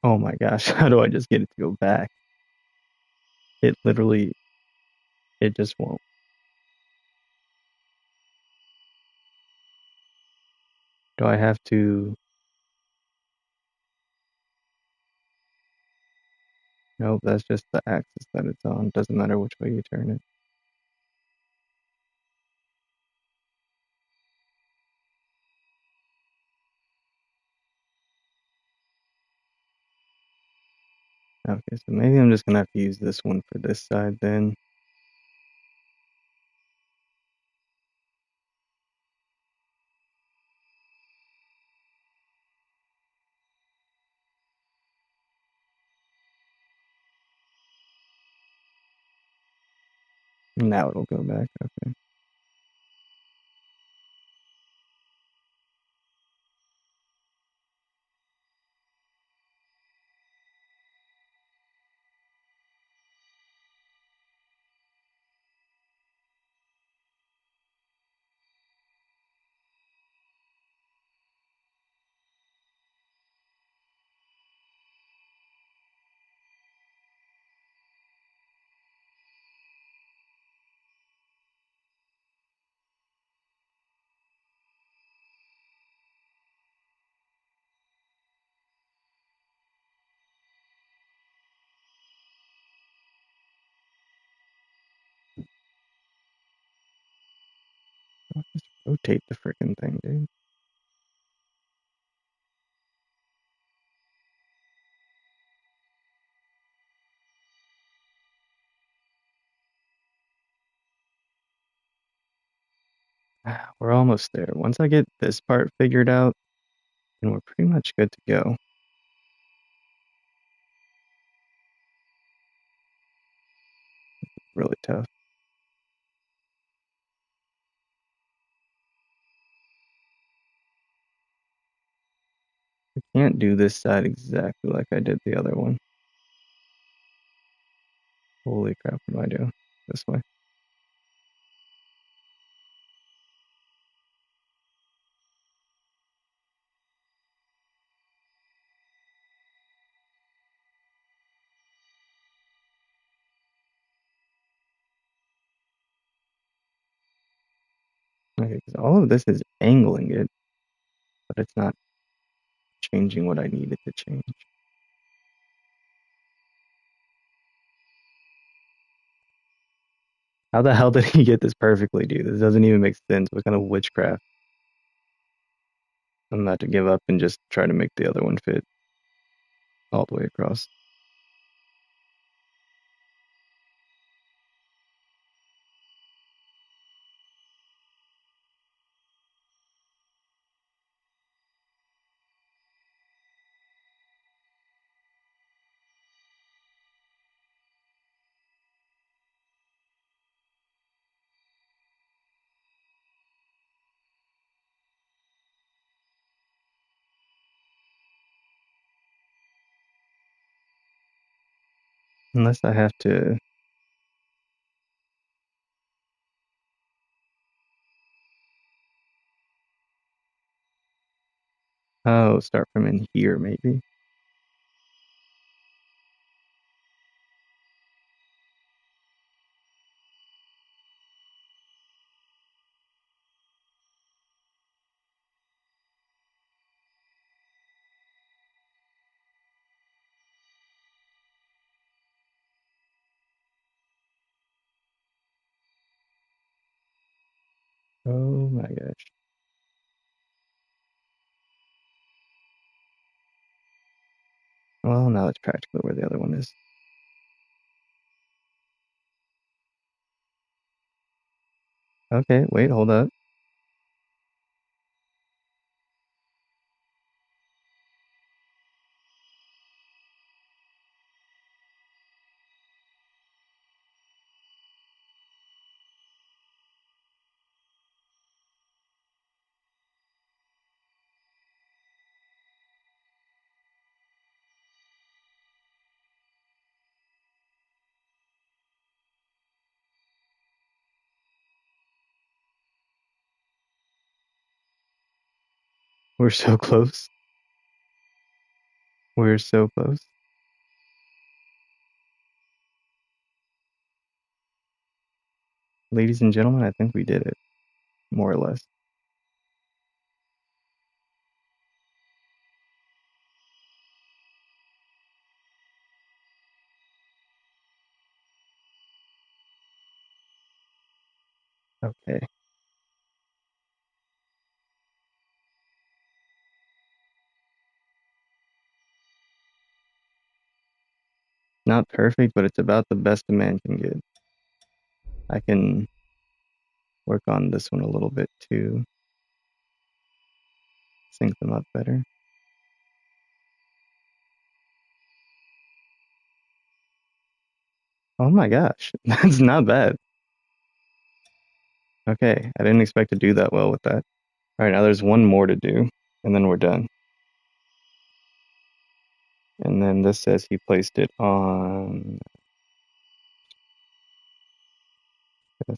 Oh my gosh, how do I just get it to go back? It literally, it just won't. Do I have to... Nope, that's just the axis that it's on. Doesn't matter which way you turn it. Okay, so maybe I'm just gonna have to use this one for this side then. Now it'll go back, okay. Just rotate the freaking thing, dude. We're almost there. Once I get this part figured out, then we're pretty much good to go. Really tough. I can't do this side exactly like I did the other one. Holy crap, what do I do? This way. Okay, because all of this is angling it, but it's not changing what I need it to change. How the hell did he get this perfectly, dude? This doesn't even make sense. What kind of witchcraft? I'm about to give up and just try to make the other one fit all the way across. Unless I have to... Oh, start from in here, maybe. Oh my gosh. Well, now it's practically where the other one is. Okay, wait, hold up. We're so close. We're so close. Ladies and gentlemen, I think we did it. More or less. Okay. Not perfect, but it's about the best a man can get. I can work on this one a little bit to sync them up better. Oh my gosh, that's not bad. Okay, I didn't expect to do that well with that. All right, now there's one more to do, and then we're done. And then this says he placed it on the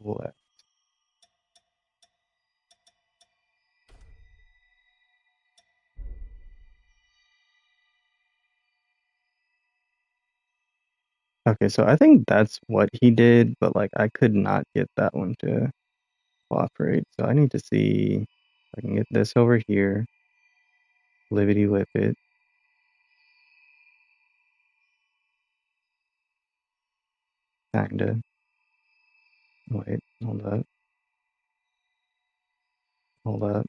left. Okay, so I think that's what he did, but like I could not get that one to cooperate. So I need to see if I can get this over here. Libbity lip it. Kinda. Wait, hold up. Hold up.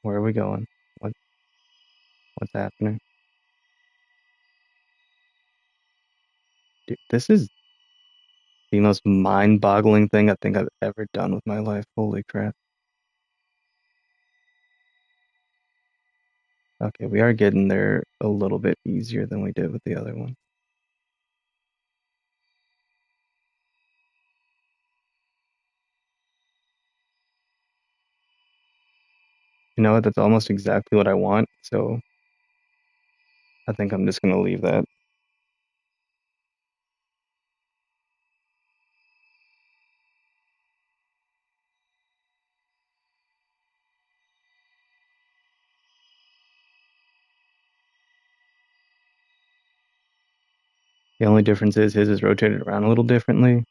Where are we going? What's happening? Dude, this is the most mind-boggling thing I think I've ever done with my life. Holy crap. Okay, we are getting there a little bit easier than we did with the other one. You know what? That's almost exactly what I want, so I think I'm just gonna leave that. The only difference is his is rotated around a little differently.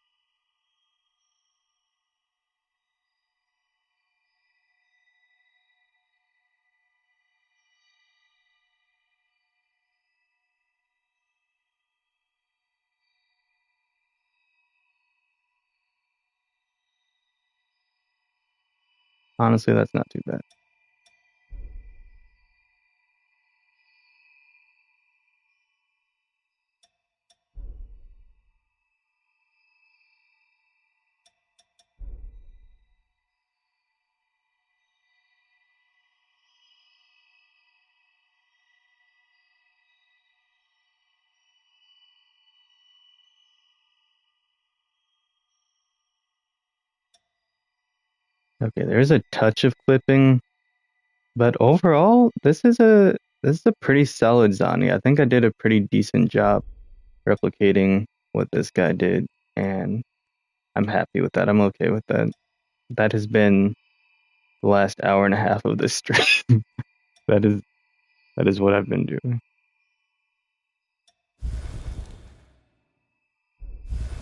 Honestly, that's not too bad. Okay, there's a touch of clipping, but overall, this is a pretty solid Zani. I think I did a pretty decent job replicating what this guy did, and I'm happy with that. I'm okay with that. That has been the last hour and a half of this stream. That is that is what I've been doing.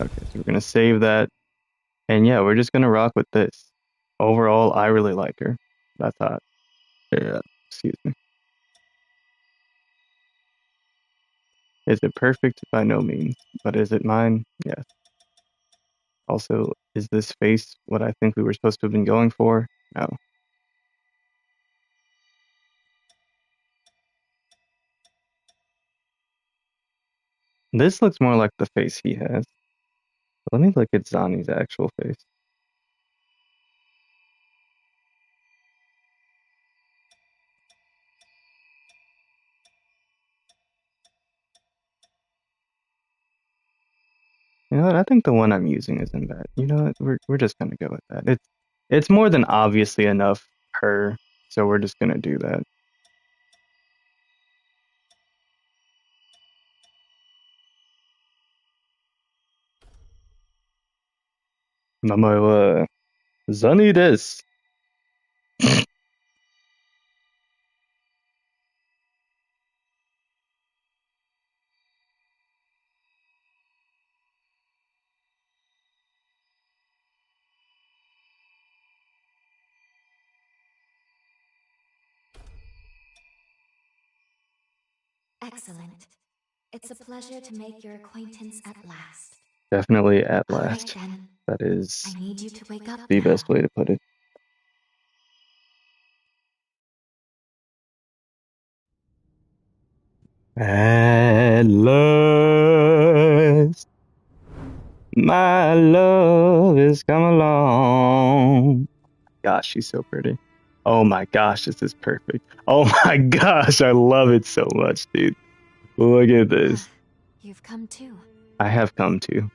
Okay, so we're gonna save that, and yeah, we're just gonna rock with this. Overall, I really like her. That's hot. Yeah, excuse me. Is it perfect? By no means. But is it mine? Yes. Also, is this face what I think we were supposed to have been going for? No. This looks more like the face he has. Let me look at Zani's actual face. You know what? I think the one I'm using isn't bad. You know what? We're just gonna go with that. It's more than obviously enough her, so we're just gonna do that. Mama wa Zani desu. Excellent. It's a pleasure to make your acquaintance at last. Definitely at All right last. then. That is I need you to wake up the now. best way to put it. At last, my love is come along. Gosh, she's so pretty. Oh my gosh, this is perfect. Oh my gosh, I love it so much, dude. Look at this. You've come too. I have come to.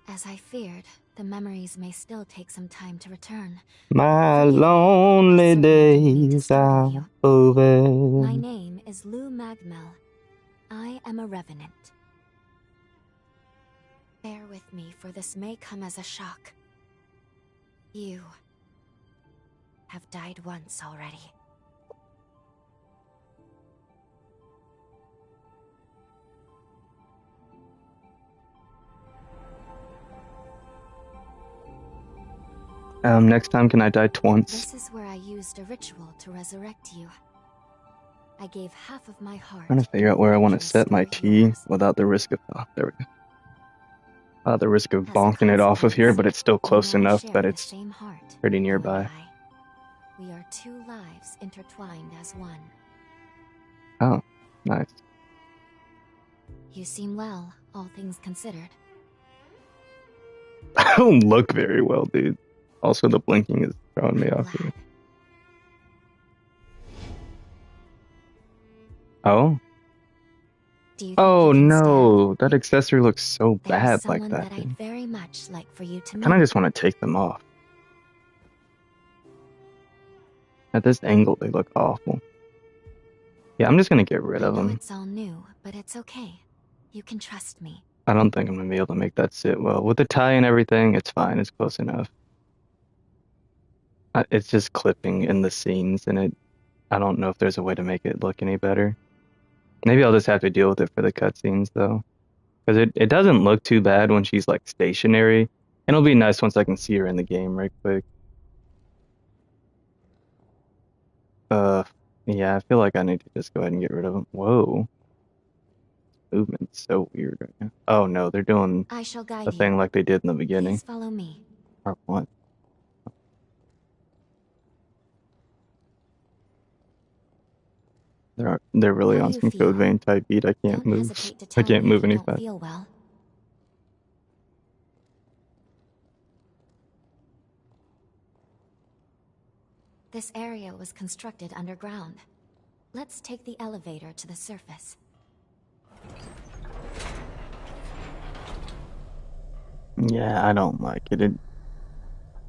As I feared, the memories may still take some time to return. My Forgive me, lonely I certainly didn't mean to days startle are you. over. My name is Lou Magmel. I am a revenant. Bear with me, for this may come as a shock. You have died once already. Next time, can I die once? This is where I used a ritual to resurrect you. I gave half of my heart. Trying to figure out where I want to set my tea yours. without the risk of there we go. The risk of As a bonking it off of here, but it's still we close now enough share that the it's same heart. pretty you and nearby. I. We are two lives intertwined as one. Oh, nice. You seem well, all things considered. I don't look very well, dude. Also, the blinking is throwing me off here. Glad. Oh? Do you think Oh you can no, that accessory looks so stand? There is bad like someone that, that dude. I'd very much like for you to I meet. kinda just want to take them off. At this angle, they look awful. Yeah, I'm just gonna get rid I of know them. it's all new, but it's okay. You can trust me. I don't think I'm gonna be able to make that sit well. With the tie and everything, it's fine. It's close enough. It's just clipping in the scenes, and I don't know if there's a way to make it look any better. Maybe I'll just have to deal with it for the cutscenes, though. Because it doesn't look too bad when she's, like, stationary. And it'll be nice once I can see her in the game right quick. Uh, yeah, I feel like I need to just go ahead and get rid of them. Whoa. Movement's so weird right now. Oh, no, they're doing I shall guide a you. thing like they did in the beginning. Please follow me. Part one. They're really How do on you some Code feel? Vein type beat. I can't Don't move. hesitate to I tell can't me move if you any don't faster. feel well. This area was constructed underground. Let's take the elevator to the surface. Yeah, I don't like it.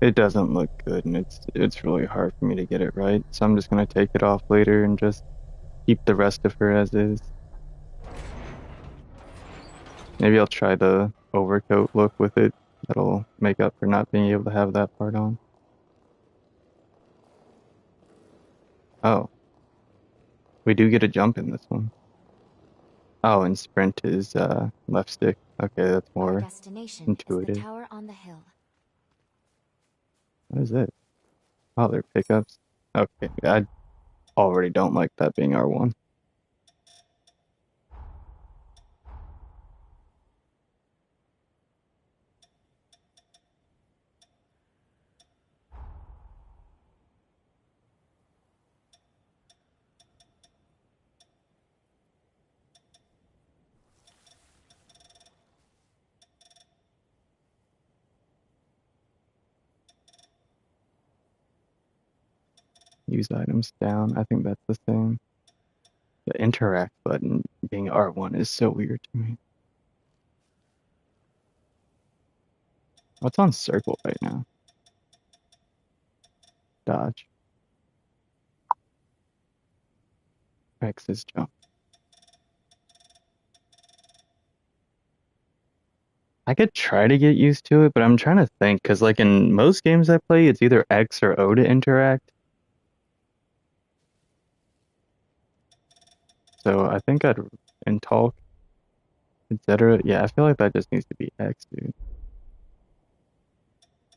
It doesn't look good, and it's really hard for me to get it right. So I'm just gonna take it off later and just keep the rest of her as is. Maybe I'll try the overcoat look with it. That'll make up for not being able to have that part on. Oh, we do get a jump in this one. Oh, and sprint is left stick. Okay, that's Our more destination is the intuitive. tower on the hill. What is it? Oh, they're pickups. Okay, I already don't like that being R1. Use items down. I think that's the thing. The interact button being R1 is so weird to me. What's on circle right now? Dodge. X is jump. I could try to get used to it, but I'm trying to think, because like in most games I play, it's either X or O to interact. So I think and talk, etc. Yeah, I feel like that just needs to be X, dude.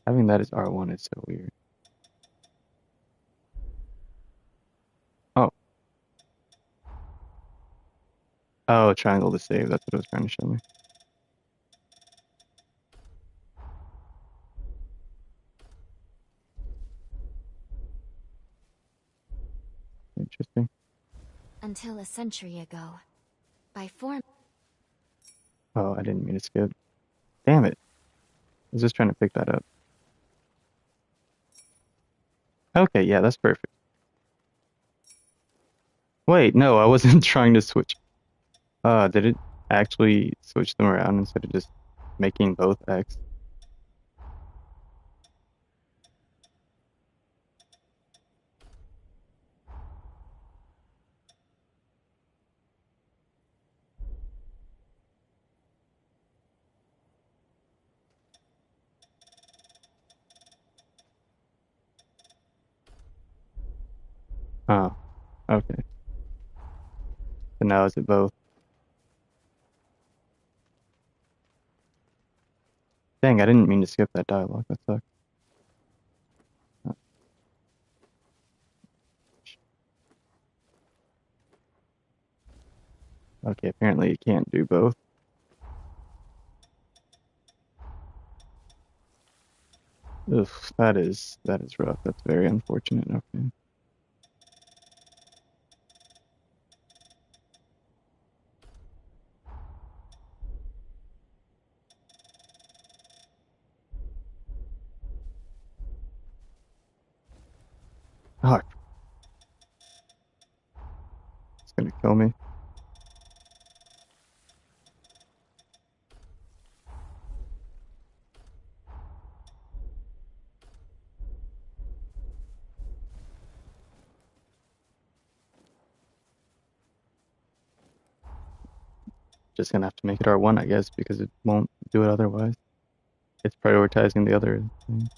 Having that as R1 is so weird. Oh. Oh, triangle to save. That's what it was trying to show me. Interesting. Until a century ago, by form. Oh, I didn't mean to skip. Damn it. I was just trying to pick that up. Okay, yeah, that's perfect. Wait, no, I wasn't trying to switch. Did it actually switch them around instead of just making both X? Oh, okay. So now is it both? Dang, I didn't mean to skip that dialogue. That sucked. Oh, okay, apparently you can't do both. Ugh, that is rough. That's very unfortunate. Okay. Oh, it's gonna kill me. Just gonna have to make it R1, I guess, because it won't do it otherwise. It's prioritizing the other thing.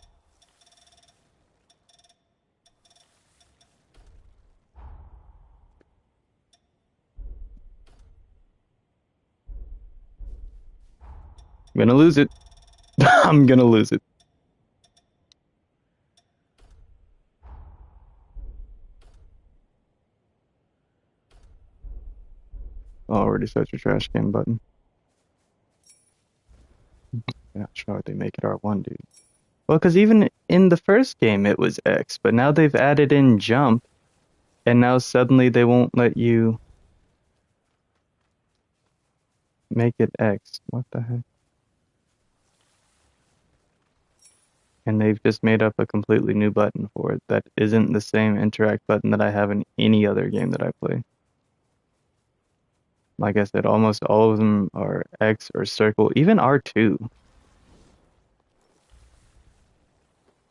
I'm gonna lose it. I'm gonna lose it. Already such a trash can button. Yeah, sure, they make it R1, dude. Well, because even in the first game it was X, but now they've added in jump, and now suddenly they won't let you make it X. What the heck? And they've just made up a completely new button for it that isn't the same interact button that I have in any other game that I play. Like I said, almost all of them are X or circle, even R2.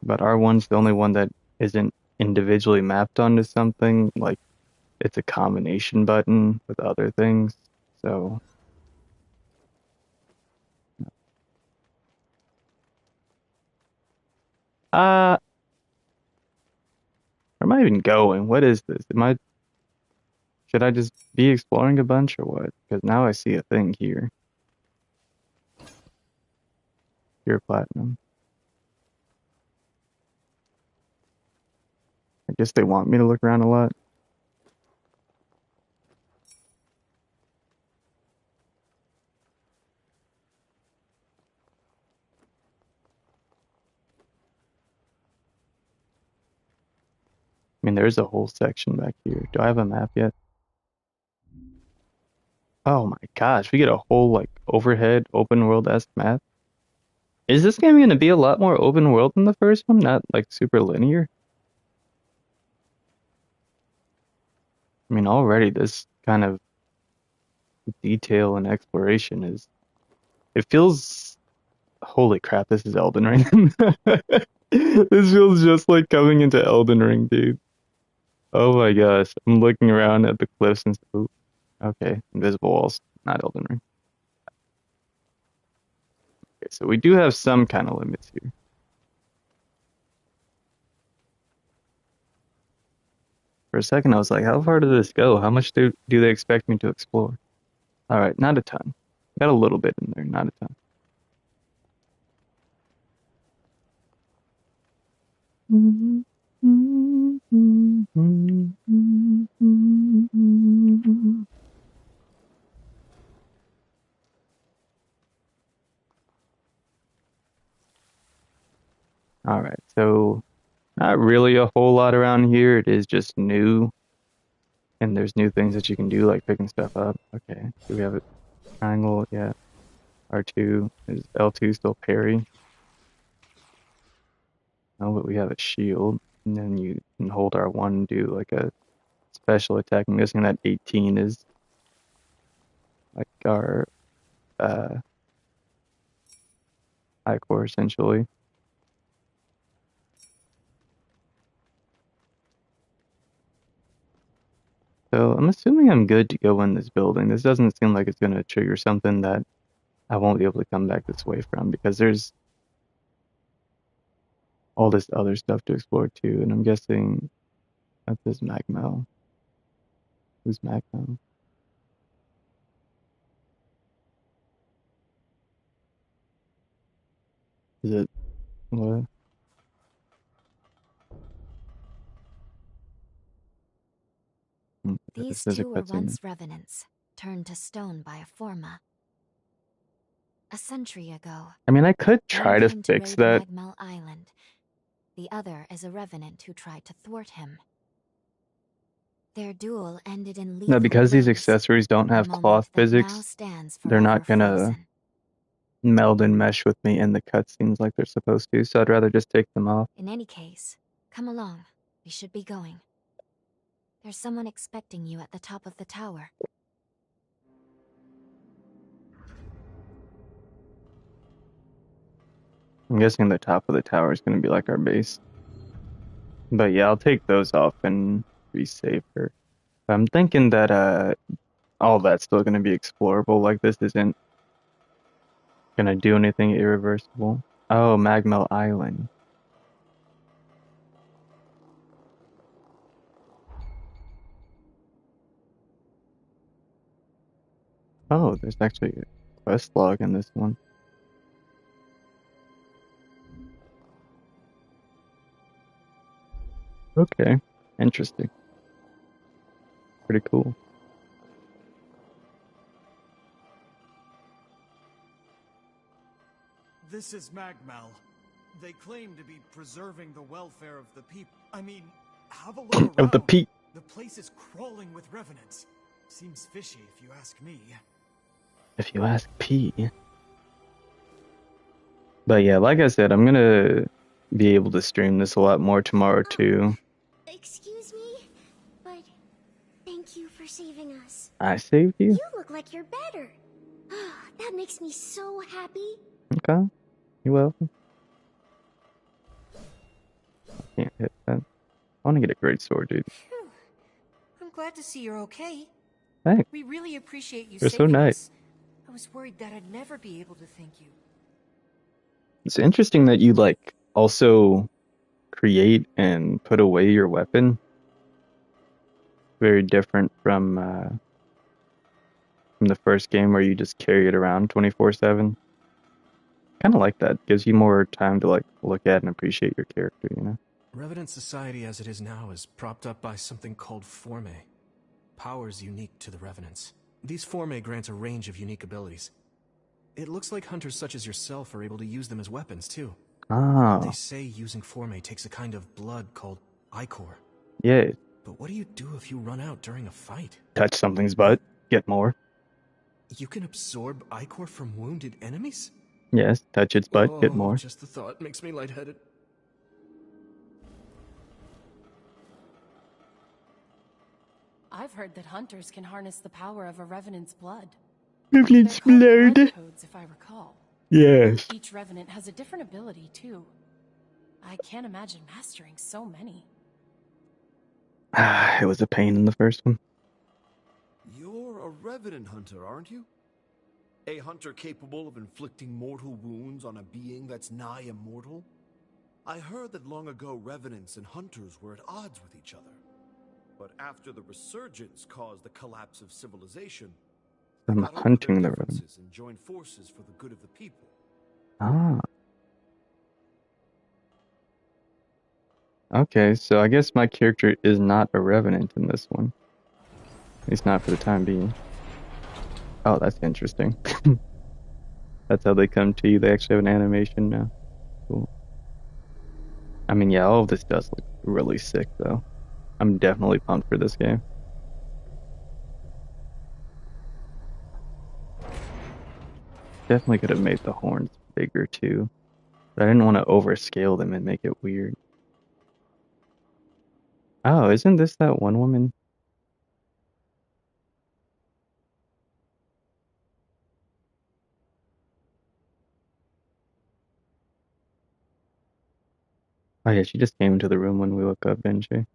But R1's the only one that isn't individually mapped onto something. Like it's a combination button with other things. So, where am I even going? What is this? Should I just be exploring a bunch or what? Because now I see a thing here. Pure platinum. I guess they want me to look around a lot. I mean, there's a whole section back here. Do I have a map yet? Oh my gosh, we get a whole like overhead open world-esque map. Is this game gonna be a lot more open world than the first one? Not like super linear? I mean, already this kind of detail and exploration is it feels holy crap, this is Elden Ring. This feels just like coming into Elden Ring, dude. Oh my gosh. I'm looking around at the cliffs and stuff. Okay, invisible walls, not Elden Ring. Okay, so we do have some kind of limits here. For a second, I was like, how far did this go? How much do they expect me to explore? All right, not a ton. Got a little bit in there, not a ton. All right, so not really a whole lot around here. It is just new, and there's new things that you can do, like picking stuff up. Okay, do we have a triangle? Yeah. R2 is L2 still parry? No, but we have a shield, and then you can hold R1 and do like a special attack. I'm guessing that 18 is like our uh, high core essentially. So I'm assuming I'm good to go in this building. This doesn't seem like it's going to trigger something that I won't be able to come back this way from because there's all this other stuff to explore too. And I'm guessing that's this Magmel. Who's Magmel? Is it what? This These is a two were cutscene. once revenants, turned to stone by a Forma. A century ago, I mean, I could one try to came to fix raid that. Magmel Island The other is a revenant who tried to thwart him. Their duel ended in lethal No, because these blows, accessories don't a have moment cloth that now physics, stands they're not forever gonna frozen. meld and mesh with me in the cutscenes like they're supposed to, so I'd rather just take them off. In any case, come along. We should be going. There's someone expecting you at the top of the tower. I'm guessing the top of the tower is gonna be like our base. But yeah, I'll take those off and resave her. I'm thinking that all that's still gonna be explorable, like this isn't gonna do anything irreversible. Oh, Magmel Island. Oh, there's actually a quest log in this one. Okay, interesting. Pretty cool. This is Magmal. They claim to be preserving the welfare of the people. I mean, have a look around. Of the peak. The place is crawling with revenants. Seems fishy if you ask me. If you ask P. But yeah, like I said, I'm gonna be able to stream this a lot more tomorrow too. Excuse me, but thank you for saving us. I saved you? You look like you're better. That makes me so happy. Okay. You're welcome. I can't hit that. I want to get a great sword, dude. Phew. I'm glad to see you're okay. Thanks. We really appreciate you You're so saving nice. us. I was worried that I'd never be able to thank you. It's interesting that you like also create and put away your weapon. Very different from the first game where you just carry it around 24/7. Kind of like that. Gives you more time to like look at and appreciate your character, you know? Revenant society as it is now is propped up by something called Forme. Powers unique to the Revenants. These Forme grant a range of unique abilities. It looks like hunters such as yourself are able to use them as weapons too. Ah, They say using Forme takes a kind of blood called Ichor. yeah. But what do you do if you run out during a fight? Touch something's butt, get more. You can absorb Ichor from wounded enemies? Yes, touch its butt, get more. Just the thought makes me lightheaded. I've heard that hunters can harness the power of a revenant's blood. Revenant's They're called blood. blood codes, if I recall. Yes. Each revenant has a different ability, too. I can't imagine mastering so many. Ah, it was a pain in the first one. You're a revenant hunter, aren't you? A hunter capable of inflicting mortal wounds on a being that's nigh immortal? I heard that long ago revenants and hunters were at odds with each other. But after the resurgence caused the collapse of civilization, I'm got over hunting their the revenant. differences and joined forces for the good of the people. Ah. Okay, so I guess my character is not a revenant in this one. At least not for the time being. Oh, that's interesting. That's how they come to you. They actually have an animation now. Cool. I mean, yeah, all of this does look really sick, though. I'm definitely pumped for this game. Definitely could have made the horns bigger, too. But I didn't want to overscale them and make it weird. Oh, isn't this that one woman? Oh yeah, she just came into the room when we woke up, didn't she? I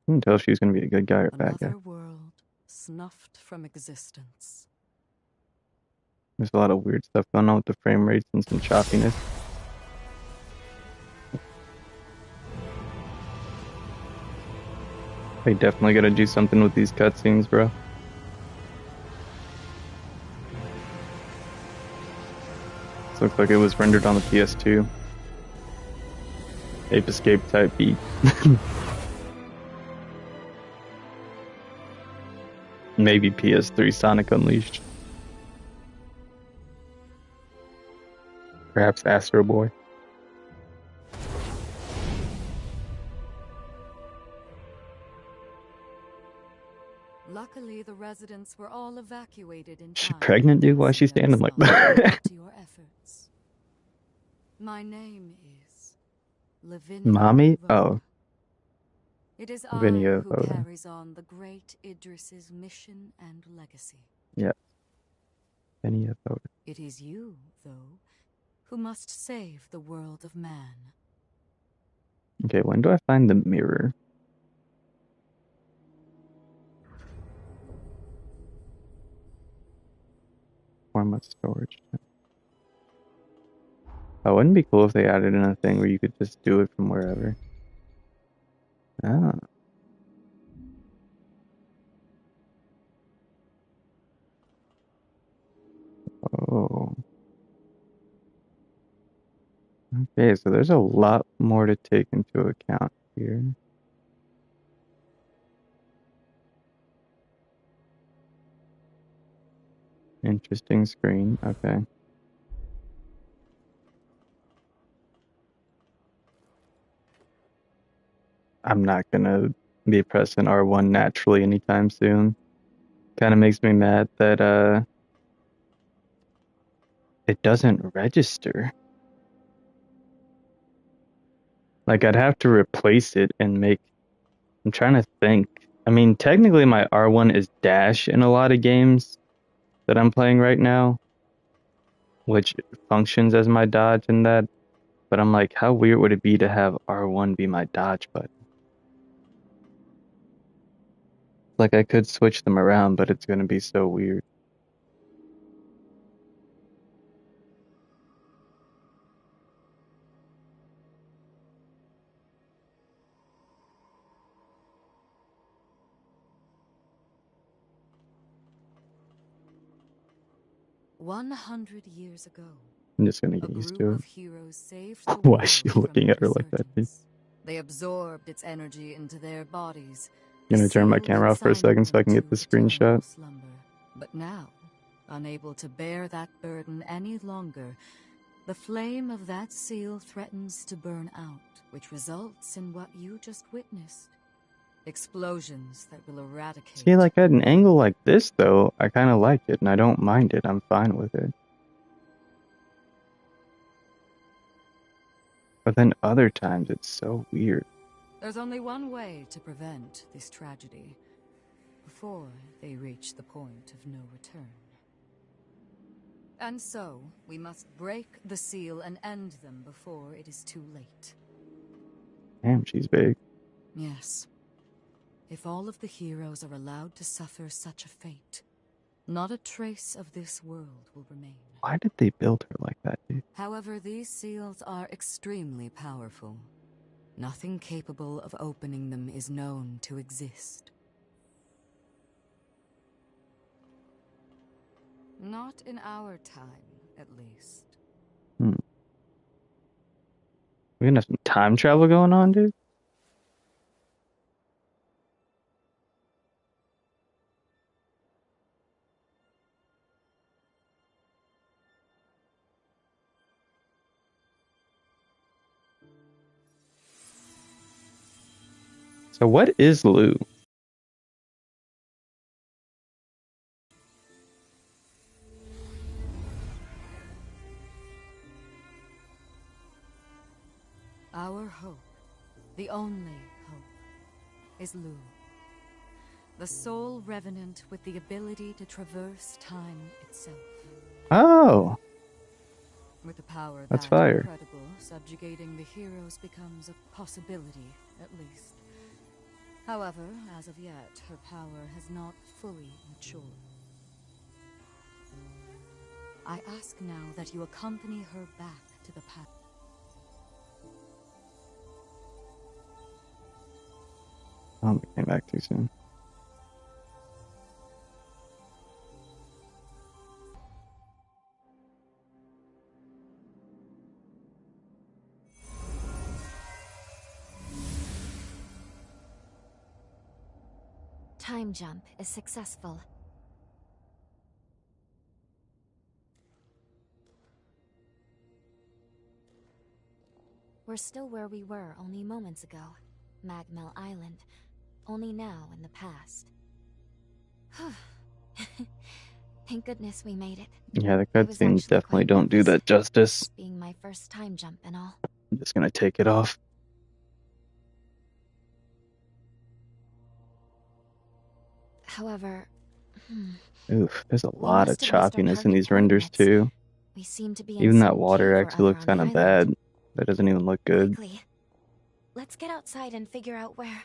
couldn't tell if she was gonna be a good guy or a bad guy. Another world snuffed from existence. There's a lot of weird stuff going on with the frame rates and some choppiness. They definitely gotta do something with these cutscenes, bro. This looks like it was rendered on the PS2. Ape Escape type beat. Maybe PS3 Sonic Unleashed. Perhaps Astro Boy. Luckily, the residents were all evacuated in She time. pregnant, dude? Why is she standing like that? To your efforts. My name is Lavinia Mommy? Rhoda. Oh, It is Lavinia I who Rhoda. carries on the great Idris's mission and legacy. Yeah. Lavinia Rhoda. It is you, though, who must save the world of man. Okay, when do I find the mirror? Form of storage. Oh, wouldn't it be cool if they added in a thing where you could just do it from wherever? Ah. Oh. Okay, so there's a lot more to take into account here. Interesting screen. Okay. I'm not gonna be pressing R1 naturally anytime soon. Kind of makes me mad that it doesn't register. Like I'd have to replace it and make. I'm trying to think. I mean, technically my R1 is dash in a lot of games that I'm playing right now, which functions as my dodge in that. But I'm like, how weird would it be to have R1 be my dodge button? Like I could switch them around, but it's gonna be so weird. "100 years ago, I'm just gonna a get used group to of it. heroes saved the Why world is she from looking the at her like that, dude? resurgence. They absorbed its energy into their bodies. I'm gonna turn my sealed camera off for a consigning second so I them can get to the screenshot. eternal slumber. But now, unable to bear that burden any longer, the flame of that seal threatens to burn out, which results in what you just witnessed. Explosions that will eradicate. See, like at an angle like this, though, I kind of like it, and I don't mind it. I'm fine with it. But then other times, it's so weird. There's only one way to prevent this tragedy, before they reach the point of no return. And so, we must break the seal and end them before it is too late. Damn, she's big. Yes. If all of the heroes are allowed to suffer such a fate, not a trace of this world will remain. Why did they build her like that, dude? However, these seals are extremely powerful. Nothing capable of opening them is known to exist. Not in our time, at least. We gonna have some time travel going on, dude? So what is Lou? Our hope, the only hope, is Lou. The sole revenant with the ability to traverse time itself. Oh, With a power that's that fire. incredible, subjugating the heroes becomes a possibility, at least. However, as of yet, her power has not fully matured. I ask now that you accompany her back to the path. Oh, we came back too soon. Time jump is successful. We're still where we were only moments ago. Magmel Island. Only now in the past. Thank goodness we made it. Yeah, the It was cutscenes actually definitely quite don't do nervous, that justice. this being my first time jump and all. I'm just gonna take it off. However, Oof, there's a we lot of must have missed our choppiness in target these renders coordinates. too. We seem to be in Even that some water cave or actually looks other on kind the of island. bad. That doesn't even look good. Quickly, let's get outside and figure out where.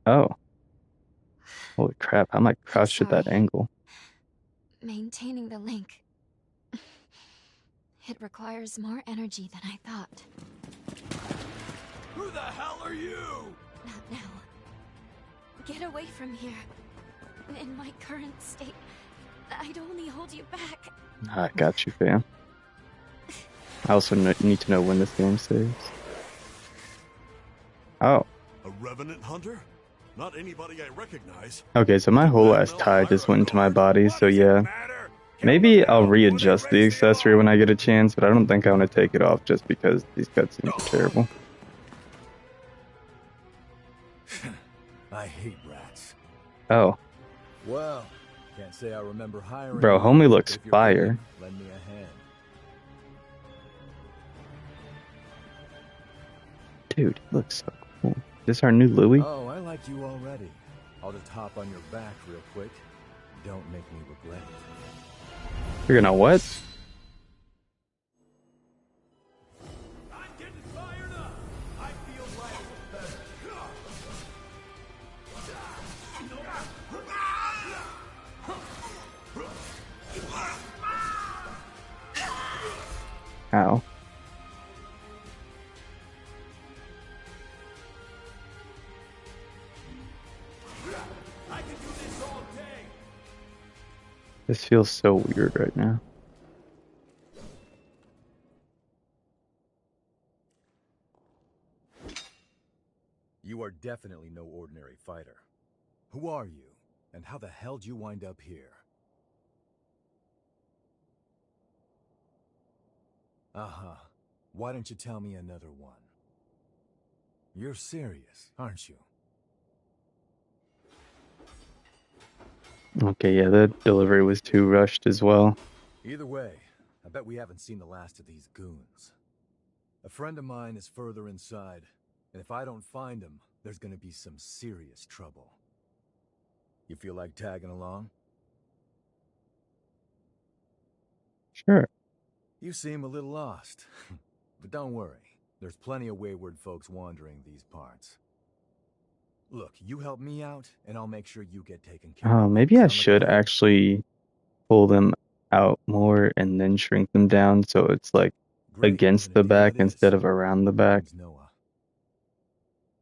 Oh. Holy crap, how am I crouched at that sorry. angle? Maintaining the link. It requires more energy than I thought. Who the hell are you? Not now. Get away from here. In my current state, I'd only hold you back. I got you, fam. I also need to know when this game saves. Oh. A revenant hunter? Not anybody I recognize. Okay, so my whole ass tie just went into my body, so yeah. Maybe I'll readjust the accessory when I get a chance, but I don't think I want to take it off just because these cutscenes are terrible. I hate rats. Oh. Well, can't say I remember hiring. Bro, you, homie but looks if you're fire. willing, lend me a hand. Dude, he looks so cool. Is this our new Louis? Oh, I like you already. I'll just hop on your back real quick. Don't make me regret it. You're gonna what? I'm getting fired up. I feel like Ow. I can do this all day. This feels so weird right now. You are definitely no ordinary fighter. Who are you, and how the hell'd you wind up here? Uh-huh. Why don't you tell me another one? You're serious, aren't you? Okay, yeah, the delivery was too rushed as well. Either way, I bet we haven't seen the last of these goons. A friend of mine is further inside, and if I don't find him, there's gonna be some serious trouble. You feel like tagging along? Sure. You seem a little lost. But don't worry, there's plenty of wayward folks wandering these parts. Look, you help me out, and I'll make sure you get taken care of. Oh, maybe I Sound like a should plan? actually pull them out more and then shrink them down so it's like Great, against then the a deal back it is. instead of around the back. Name's Noah.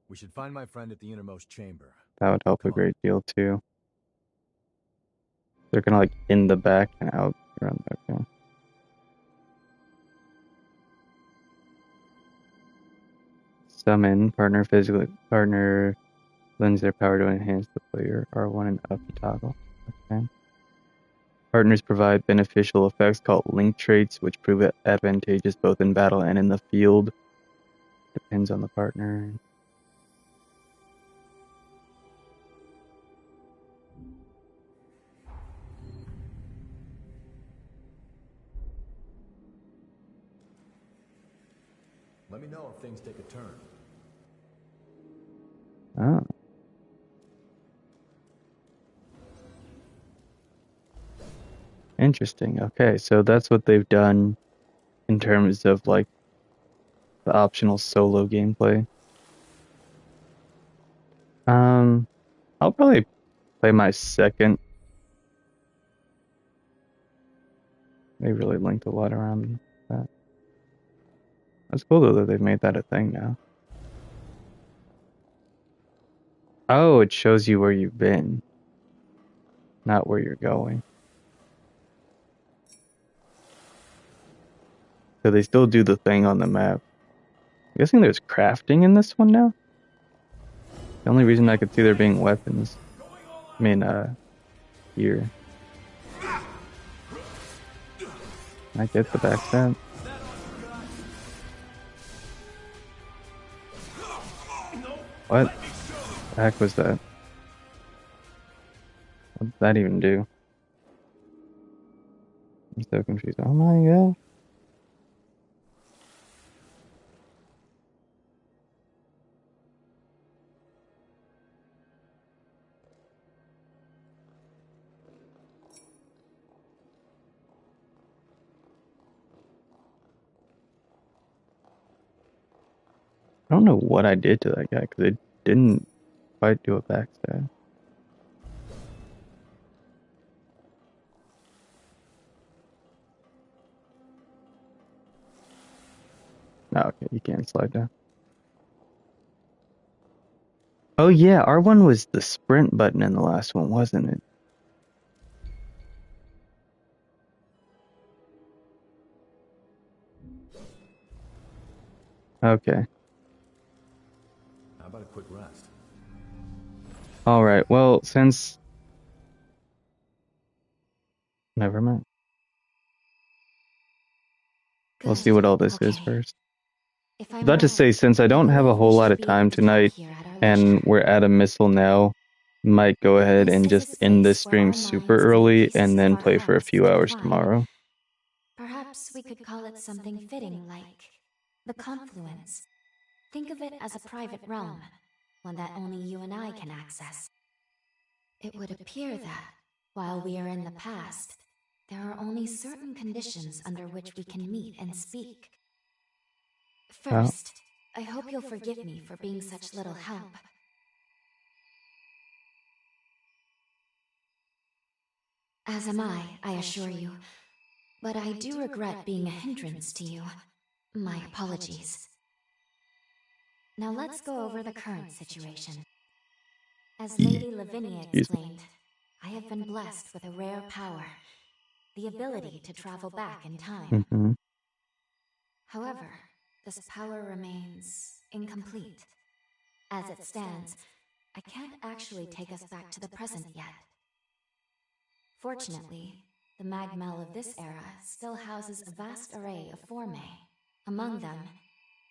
We should find my friend at the innermost chamber. That would help a Come on. great deal too. They're kind of like in the back and out around the back. Yeah. Summon partner lends their power to enhance the player. R1 and up to toggle. Okay. Partners provide beneficial effects called link traits, which prove advantageous both in battle and in the field. Depends on the partner. Let me know if things take a turn. Oh. Interesting. Okay, so that's what they've done in terms of like the optional solo gameplay. I'll probably play my second. They really linked a lot around that. That's cool though that they've made that a thing now. Oh, it shows you where you've been, not where you're going. So they still do the thing on the map. I'm guessing there's crafting in this one now? The only reason I could see there being weapons. I mean, here. I get the backstab. What the heck was that? What did that even do? I'm so confused. Oh my god. I don't know what I did to that guy because it didn't quite do a backstab. Oh, okay, you can't slide down. Oh yeah, R1 was the sprint button in the last one, wasn't it? Okay. How about a quick rest? Alright, well, since... Never mind. We'll see what all this is first. If I was I'm about to right, say, since I don't have a whole lot of time tonight, and we're at a missile now, might go ahead and just end this stream super early and then play for a few hours tomorrow. Perhaps we could call it something fitting like the Confluence. Think of it as a private realm, one that only you and I can access. It would appear that, while we are in the past, there are only certain conditions under which we can meet and speak. First, I hope you'll forgive me for being such little help. As am I assure you. But I do regret being a hindrance to you. My apologies. Now let's go over the current situation. As Lady Lavinia explained, I have been blessed with a rare power, the ability to travel back in time. However, this power remains incomplete. As it stands, I can't actually take us back to the present yet. Fortunately, the Magmel of this era still houses a vast array of formae. Among them,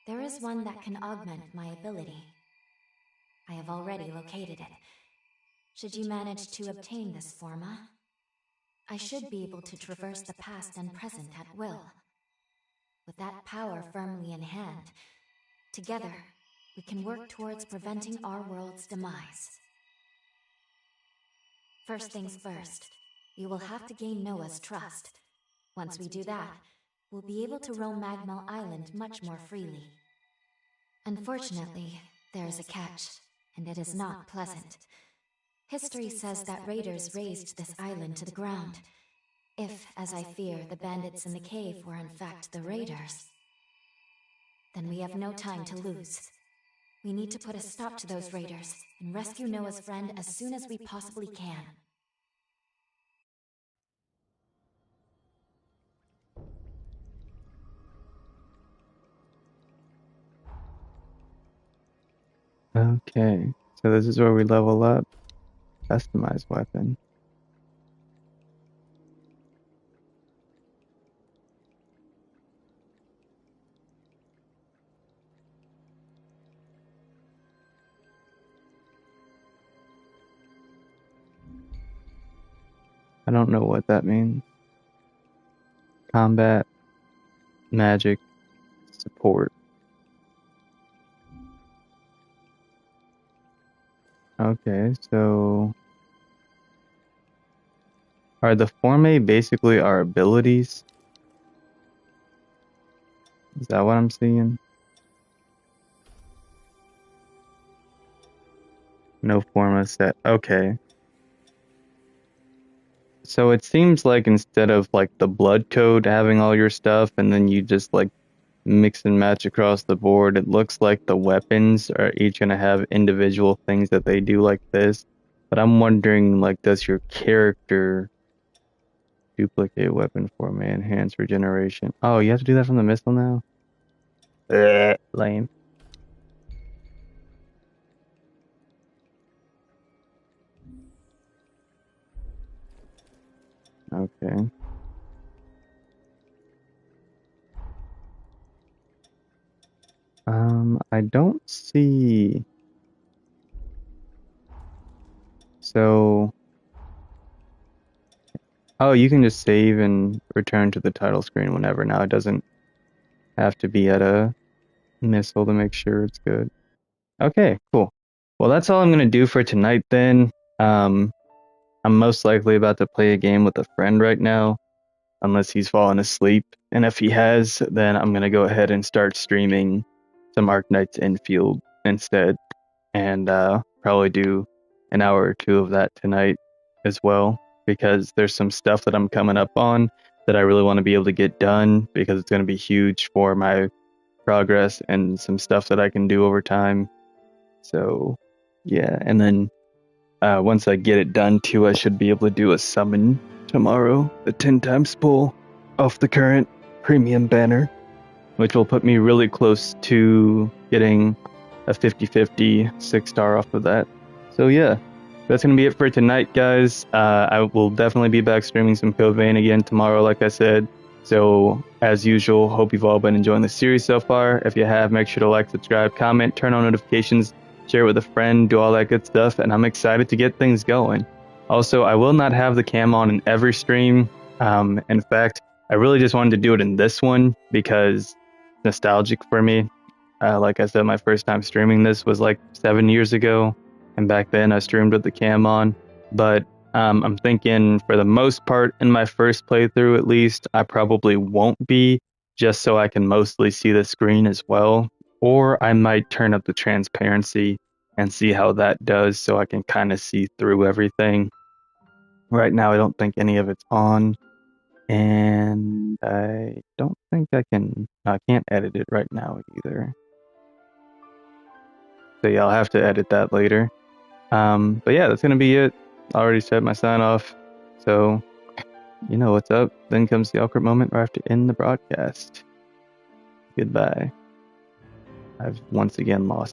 there is one that can augment my ability. I have already located it. Should you manage to obtain this forma, I should be able to traverse the past and present at will. With that power firmly in hand, together, we can work towards preventing our world's demise. First things first, we will have to gain Noah's trust. Once we do that, we'll be able to roam Magmel Island much more freely. Unfortunately, there is a catch, and it is not pleasant. History says that raiders razed this island to the ground. If, as I fear, the bandits in the cave were in fact the raiders, then we have no time to lose. We need to put a stop to those raiders and rescue Noah's friend as soon as we possibly can. Okay, so this is where we level up. Customize weapon. I don't know what that means. Combat, magic, support. Okay, so... Are the formae basically our abilities? Is that what I'm seeing? No forma set. Okay. So it seems like instead of like the blood code having all your stuff and then you just like mix and match across the board, it looks like the weapons are each going to have individual things that they do like this. But I'm wondering, like, does your character duplicate weapon format, enhance regeneration? Oh, you have to do that from the missile now? Lame. Okay. I don't see... So... Oh, you can just save and return to the title screen whenever now. It doesn't have to be at a missile to make sure it's good. Okay, cool. Well, that's all I'm going to do for tonight then. I'm most likely about to play a game with a friend right now, unless he's fallen asleep. And if he has, then I'm going to go ahead and start streaming some Arknights Infield instead. And probably do an hour or two of that tonight as well, because there's some stuff that I'm coming up on that I really want to be able to get done, because it's going to be huge for my progress and some stuff that I can do over time. So yeah, and then once I get it done too, I should be able to do a summon tomorrow, the 10 times pull off the current premium banner, which will put me really close to getting a 50-50 6-star off of that. So yeah, that's going to be it for tonight, guys. I will definitely be back streaming some Code Vein again tomorrow, like I said. So, as usual, hope you've all been enjoying the series so far. If you have, make sure to like, subscribe, comment, turn on notifications, share it with a friend, do all that good stuff, and I'm excited to get things going. Also, I will not have the cam on in every stream. In fact, I really just wanted to do it in this one because it's nostalgic for me. Like I said, my first time streaming this was like 7 years ago, and back then I streamed with the cam on. But I'm thinking for the most part, in my first playthrough at least, I probably won't be, just so I can mostly see the screen as well. Or I might turn up the transparency and see how that does, so I can kind of see through everything. Right now I don't think any of it's on, and I don't think I can't edit it right now either. So yeah, I'll have to edit that later. But yeah, that's gonna be it. I already set my sign off, so you know what's up. Then comes the awkward moment where I have to end the broadcast. Goodbye. I've once again lost